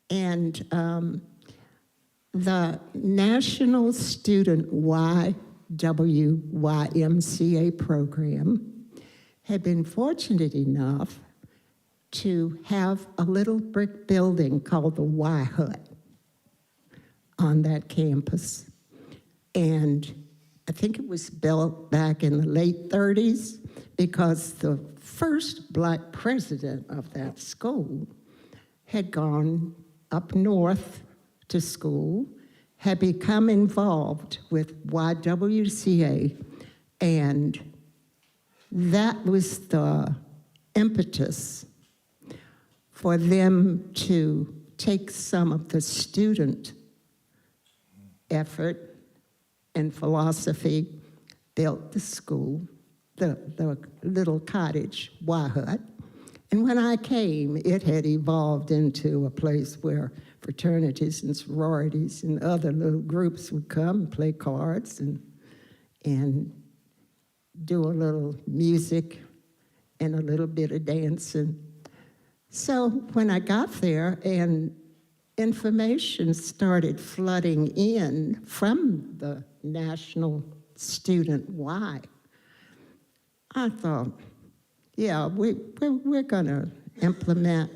And the National Student YMCA program had been fortunate enough to have a little brick building called the Y Hut on that campus. And I think it was built back in the late 30s because the first Black president of that school had gone up north to school, had become involved with YWCA, and that was the impetus for them to take some of the student effort and philosophy, built the school, the little cottage, Y Hut. And when I came, it had evolved into a place where fraternities and sororities and other little groups would come and play cards and do a little music and a little bit of dancing. So when I got there and information started flooding in from the National Student Y, I thought, yeah, we're going to implement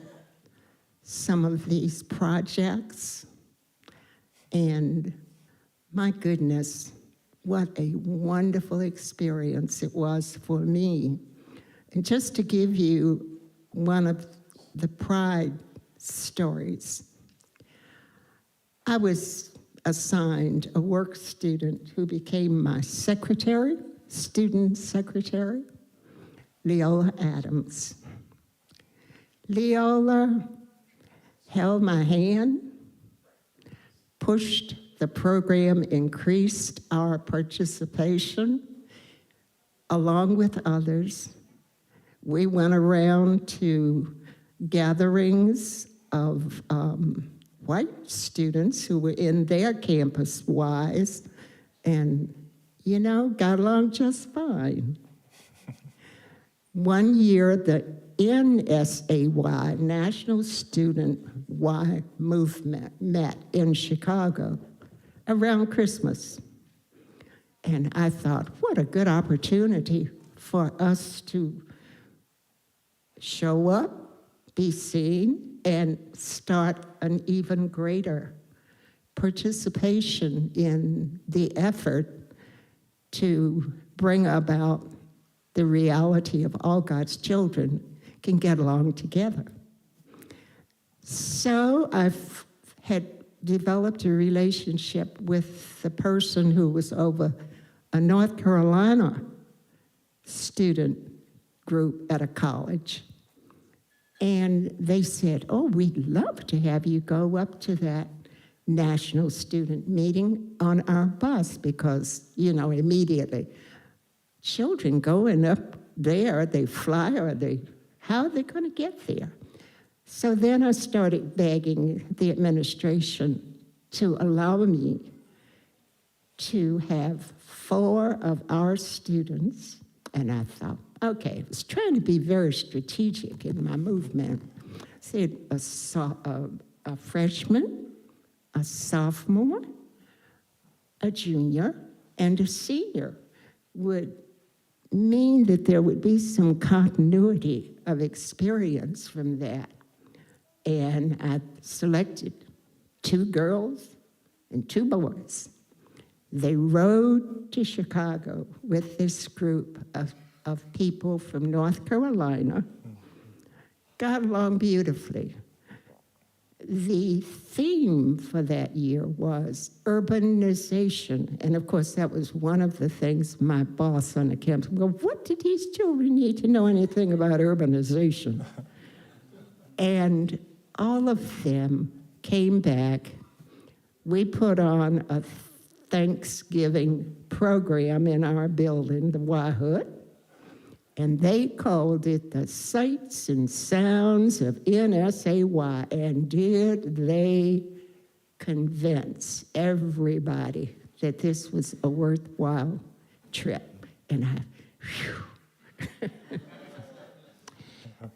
some of these projects. And my goodness, what a wonderful experience it was for me. And just to give you one of the pride stories, I was assigned a work student who became my secretary, student secretary, Leola Adams. Leola held my hand, pushed the program, increased our participation along with others. We went around to gatherings of white students who were in their campus-wise and, you know, got along just fine. One year, the NSAY, National Student Y Movement, met in Chicago around Christmas. And I thought, what a good opportunity for us to show up, be seen, and start an even greater participation in the effort to bring about the reality of all God's children can get along together. So I've had developed a relationship with the person who was over a North Carolina student group at a college. And they said, oh, we'd love to have you go up to that national student meeting on our bus because, you know, immediately, children going up there, they fly, or how are they going to get there? So then I started begging the administration to allow me to have 4 of our students, and I thought, okay, I was trying to be very strategic in my movement. I said a freshman, a sophomore, a junior, and a senior would mean that there would be some continuity of experience from that. And I selected 2 girls and 2 boys. They rode to Chicago with this group of people from North Carolina, got along beautifully. The theme for that year was urbanization. And of course, that was one of the things my boss on the campus, well, what did these children need to know anything about urbanization? And all of them came back. We put on a Thanksgiving program in our building, the Y-Hut, and they called it the Sights and Sounds of NSAY, and did they convince everybody that this was a worthwhile trip. And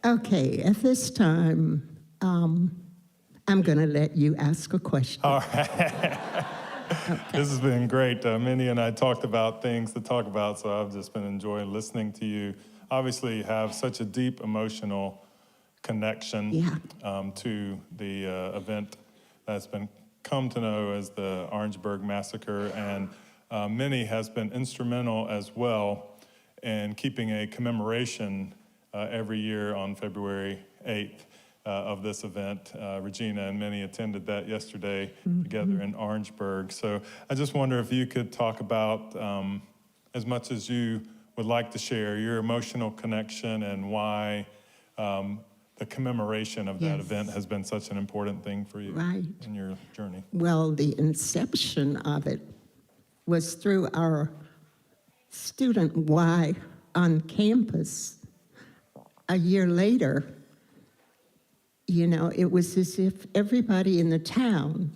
okay, at this time, I'm going to let you ask a question. All right. Okay. This has been great. Minnie and I talked about things to talk about, so I've just been enjoying listening to you. Obviously, you have such a deep emotional connection to the event that's been come to know as the Orangeburg Massacre, and Minnie has been instrumental as well in keeping a commemoration every year on February 8th. Of this event. Regina and Minnie attended that yesterday together in Orangeburg. So I just wonder if you could talk about, as much as you would like to share, your emotional connection and why the commemoration of that event has been such an important thing for you in your journey. Well, the inception of it was through our student Y on campus. A year later, you know, it was as if everybody in the town,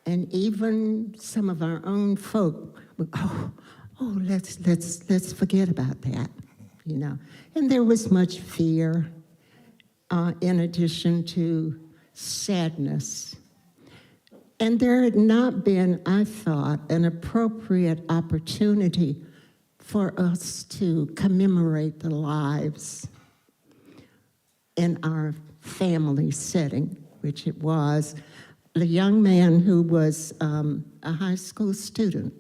and even some of our own folk, would, let's forget about that, you know. And there was much fear, in addition to sadness. And there had not been, I thought, an appropriate opportunity for us to commemorate the lives in our family setting, which it was. The young man who was a high school student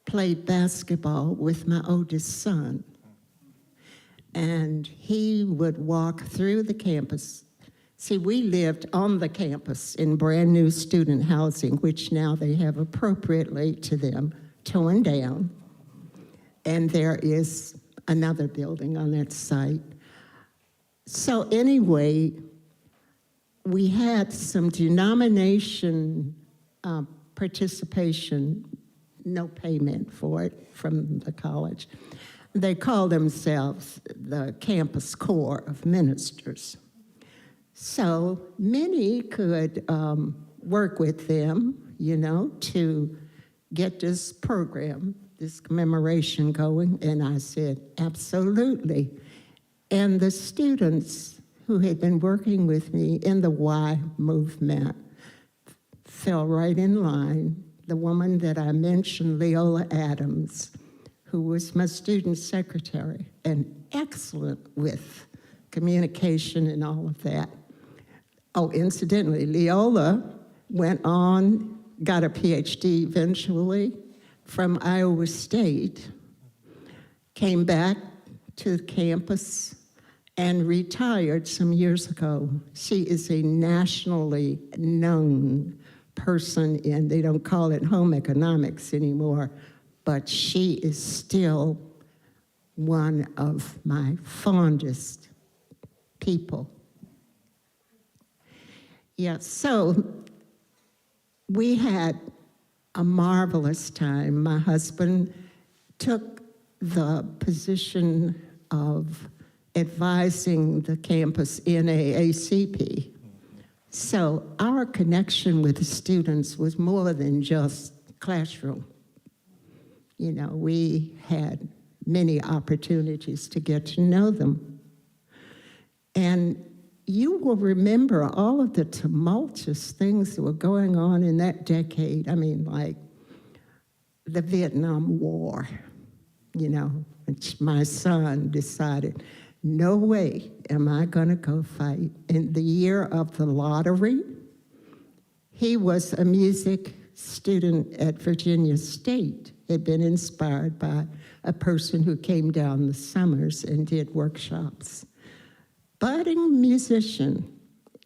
played basketball with my oldest son. And he would walk through the campus. See, we lived on the campus in brand new student housing, which now they have appropriately to them torn down. And there is another building on that site. So anyway, we had some denomination participation, no payment for it from the college. They call themselves the Campus Corps of Ministers. So Minnie could work with them, you know, to get this program, this commemoration going, and I said, absolutely. And the students who had been working with me in the Y movement fell right in line. The woman that I mentioned, Leola Adams, who was my student secretary and excellent with communication and all of that. Oh, incidentally, Leola went on, got a PhD eventually from Iowa State, came back to the campus and retired some years ago. She is a nationally known person in, they don't call it home economics anymore, but she is still one of my fondest people. Yeah, so we had a marvelous time. My husband took the position of advising the campus NAACP. So our connection with the students was more than just classroom. You know, we had many opportunities to get to know them. And you will remember all of the tumultuous things that were going on in that decade. I mean, like the Vietnam War, you know, which my son decided, no way am I going to go fight. In the year of the lottery, he was a music student at Virginia State, had been inspired by a person who came down the summers and did workshops. Budding musician,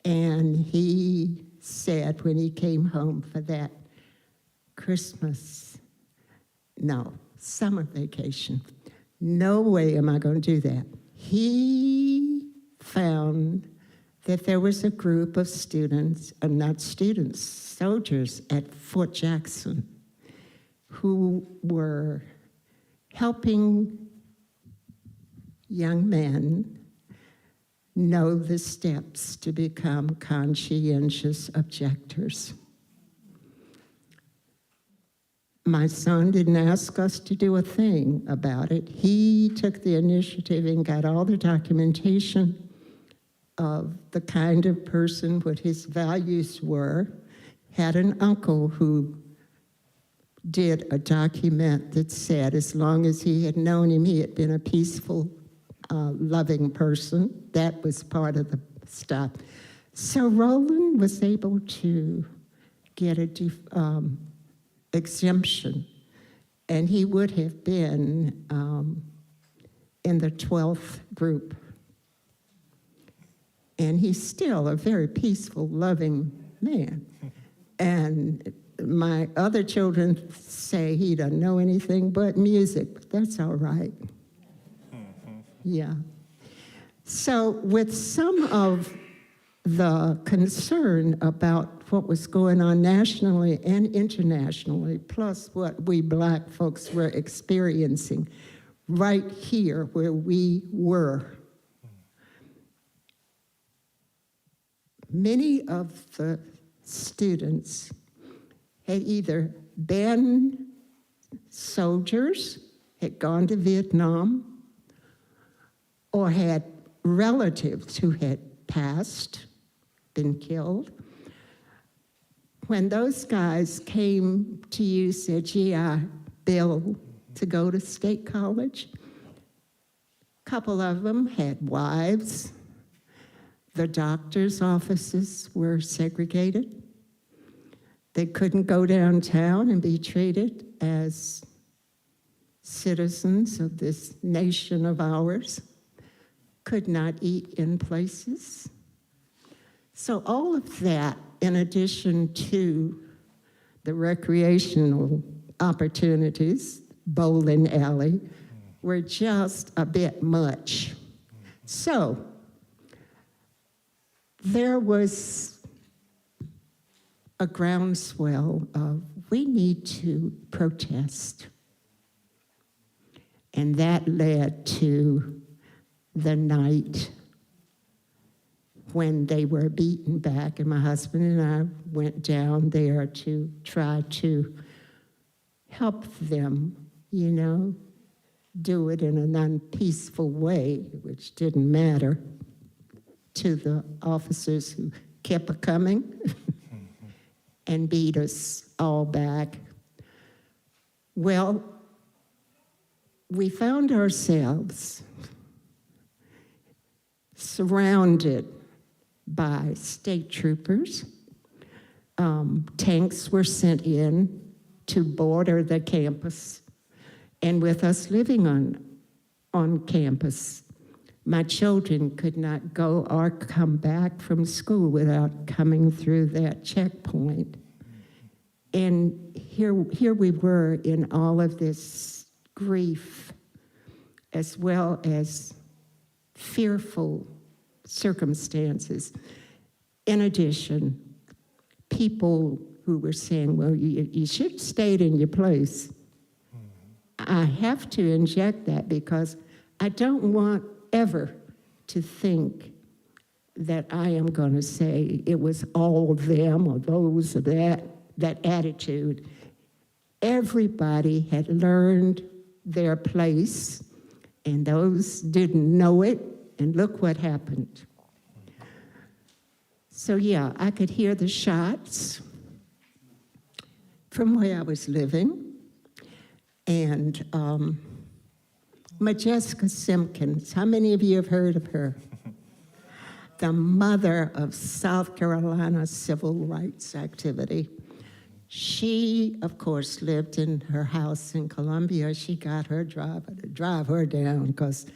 and he said when he came home for that summer vacation, no way am I going to do that. He found that there was a group of students, soldiers at Fort Jackson who were helping young men know the steps to become conscientious objectors. My son didn't ask us to do a thing about it. He took the initiative and got all the documentation of the kind of person, what his values were, had an uncle who did a document that said as long as he had known him, he had been a peaceful, loving person. That was part of the stuff. So Roland was able to get a exemption, and he would have been in the 12th group. And he's still a very peaceful, loving man. And my other children say he doesn't know anything but music, but that's all right. Yeah. So with some of the concern about what was going on nationally and internationally, plus what we Black folks were experiencing right here where we were, many of the students had either been soldiers, had gone to Vietnam, or had relatives who had passed, been killed. When those guys came to use their GI Bill to go to state college, a couple of them had wives. The doctor's offices were segregated. They couldn't go downtown and be treated as citizens of this nation of ours. Could not eat in places. So all of that, in addition to the recreational opportunities, bowling alley, were just a bit much. So there was a groundswell of we need to protest. And that led to the night when they were beaten back, and my husband and I went down there to try to help them, you know, do it in an unpeaceful way, which didn't matter to the officers who kept coming and beat us all back. Well, we found ourselves surrounded by state troopers. Tanks were sent in to border the campus. And with us living on campus, my children could not go or come back from school without coming through that checkpoint. And here we were in all of this grief, as well as fearful circumstances. In addition, people who were saying, well, you should have stayed in your place. I have to inject that because I don't want ever to think that I am going to say it was all them or those or that attitude. Everybody had learned their place, and those didn't know it, and look what happened. So yeah, I could hear the shots from where I was living. And Majeska Simpkins, how many of you have heard of her? The mother of South Carolina civil rights activity. She, of course, lived in her house in Columbia. She got her driver to drive her down because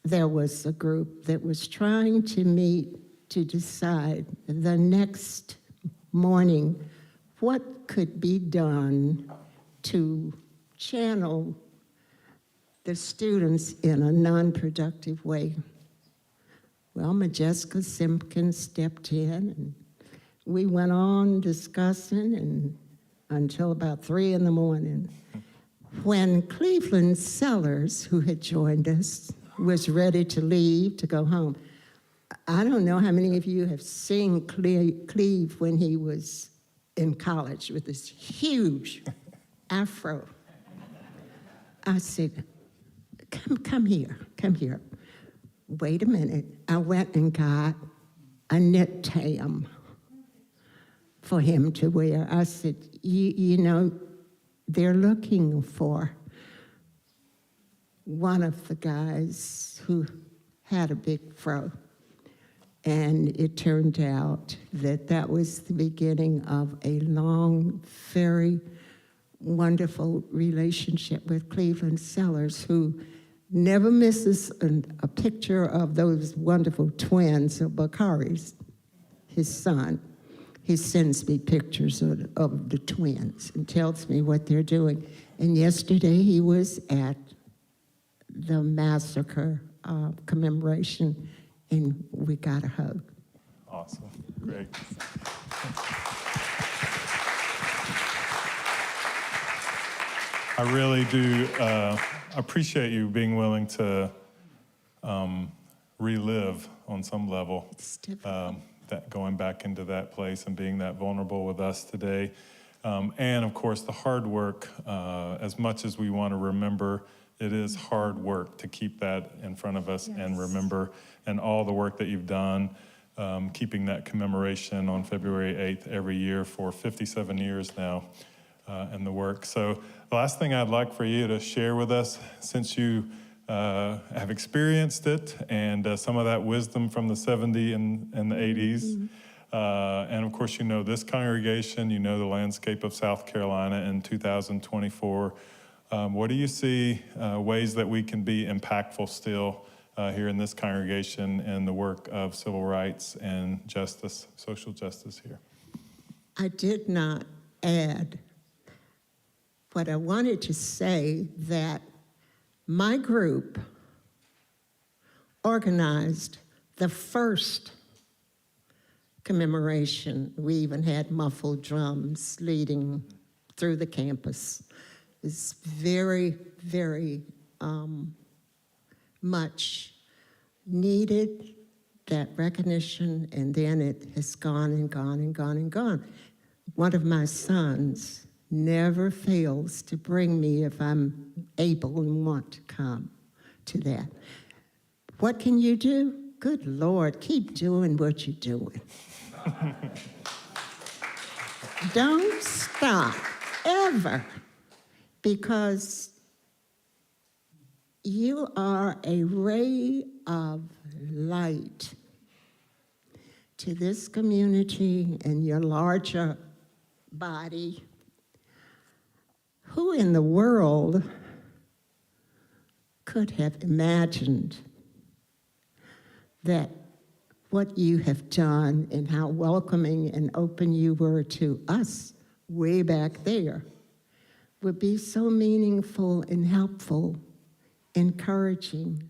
there was a group that was trying to meet to decide the next morning what could be done to channel the students in a non-productive way. Well, Majeska Simpkins stepped in, and we went on discussing and until about 3 a.m. When Cleveland Sellers, who had joined us, was ready to leave to go home. I don't know how many of you have seen Cleve when he was in college with this huge afro. I said, come here. Wait a minute. I went and got a knit tam for him to wear. I said, you know, they're looking for one of the guys who had a big fro. And it turned out that that was the beginning of a long, very wonderful relationship with Cleveland Sellers, who never misses a picture of those wonderful twins of Bakari's, his son. He sends me pictures of the twins and tells me what they're doing. And yesterday he was at the massacre commemoration, and we got a hug. Awesome, great. I really do appreciate you being willing to relive on some level that going back into that place and being that vulnerable with us today. And of course, the hard work, as much as we want to remember, it is hard work to keep that in front of us and remember, and all the work that you've done, keeping that commemoration on February 8th every year for 57 years now, and the work. So the last thing I'd like for you to share with us, since you have experienced it, and some of that wisdom from the 70s and the 80s, and of course you know this congregation, you know the landscape of South Carolina in 2024. What do you see ways that we can be impactful still here in this congregation in the work of civil rights and justice, social justice here? I did not add, but I wanted to say that my group organized the first commemoration. We even had muffled drums leading through the campus. It's very, very much needed, that recognition, and then it has gone and gone and gone and gone. One of my sons never fails to bring me, if I'm able and want to come, to that. What can you do? Good Lord, keep doing what you're doing. Don't stop, ever, because you are a ray of light to this community and your larger body. Who in the world could have imagined that what you have done and how welcoming and open you were to us way back there would be so meaningful and helpful, encouraging?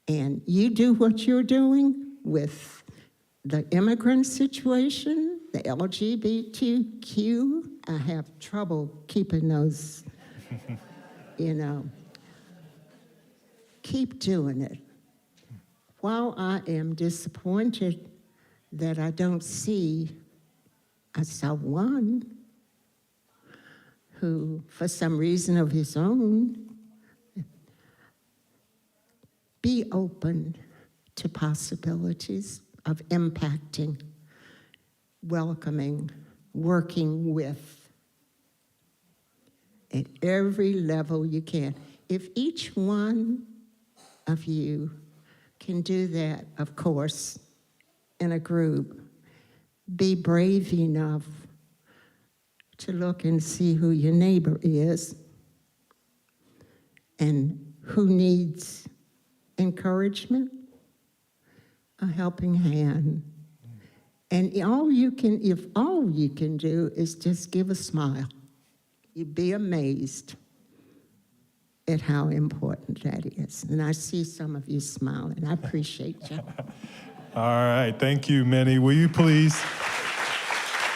And you do what you're doing with the immigrant situation, the LGBTQ. I have trouble keeping those, Keep doing it. While I am disappointed that I don't see someone who, for some reason of his own, be open to possibilities of impacting, welcoming, working with at every level you can. If each one of you can do that, of course, in a group, be brave enough to look and see who your neighbor is and who needs encouragement, a helping hand. And if all you can do is just give a smile, you'd be amazed at how important that is. And I see some of you smiling. I appreciate you. All right, thank you, Minnie. Will you please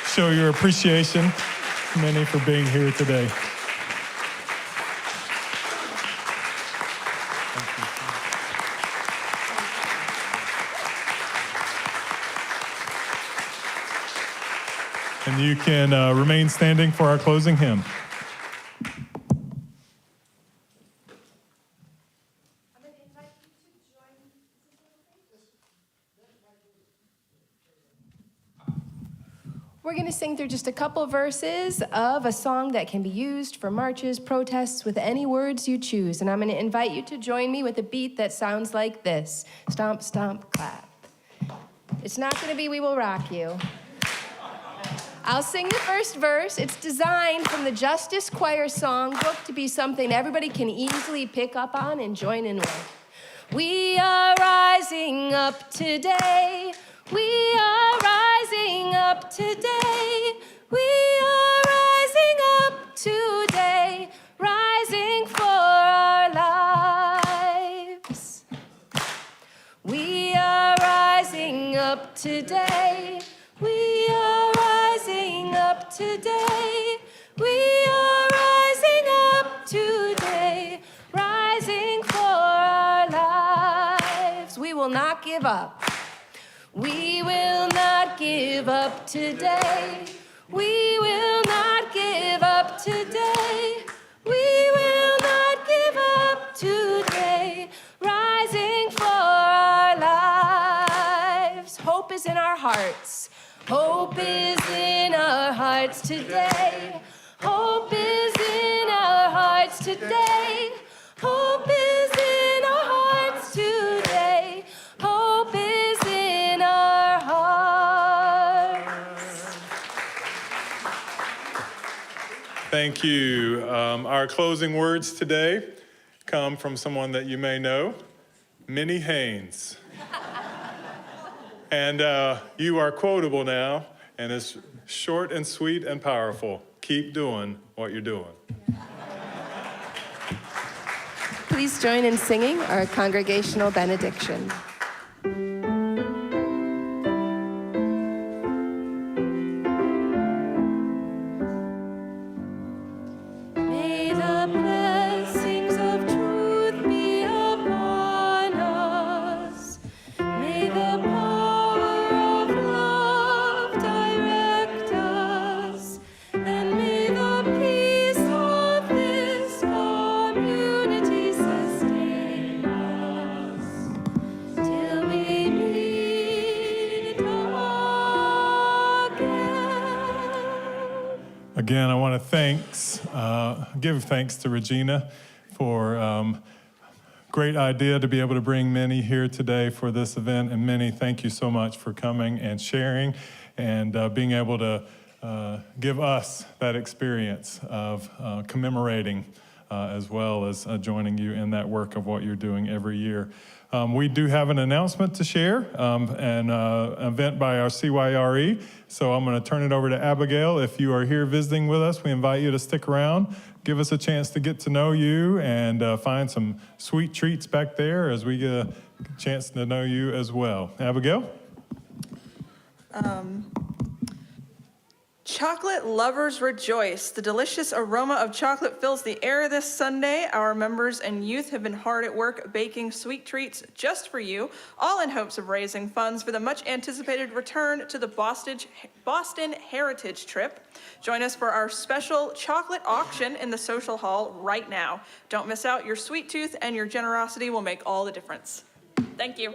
show your appreciation, Minnie, for being here today? And you can remain standing for our closing hymn. We're going to sing through just a couple verses of a song that can be used for marches, protests, with any words you choose. And I'm going to invite you to join me with a beat that sounds like this. Stomp, stomp, clap. It's not going to be We Will Rock You. I'll sing the first verse. It's designed from the Justice Choir songbook to be something everybody can easily pick up on and join in with. We are rising up today. We are rising up today. We are rising up today, rising for our lives. We are rising up today. We are rising up today. We are rising up today, rising for our lives. We will not give up. We will not give up today. We will not give up today. We will not give up today, rising for our lives. Hope is in our hearts. Hope is in our hearts today. Hope is in our hearts today. Hope is in our hearts today. Hope is in our hearts. Thank you. Our closing words today come from someone that you may know, Minnie Haynes. And you are quotable now, and it's short and sweet and powerful. Keep doing what you're doing. Please join in singing our congregational benediction. Again, I want to give thanks to Regina for great idea to be able to bring Minnie here today for this event. And Minnie, thank you so much for coming and sharing and being able to give us that experience of commemorating as well as joining you in that work of what you're doing every year. We do have an announcement to share, an event by our CYRE. So I'm going to turn it over to Abigail. If you are here visiting with us, we invite you to stick around, give us a chance to get to know you, and find some sweet treats back there as we get a chance to know you as well. Abigail? Chocolate lovers rejoice. The delicious aroma of chocolate fills the air this Sunday. Our members and youth have been hard at work baking sweet treats just for you, all in hopes of raising funds for the much anticipated return to the Boston Heritage Trip. Join us for our special chocolate auction in the social hall right now. Don't miss out. Your sweet tooth and your generosity will make all the difference. Thank you.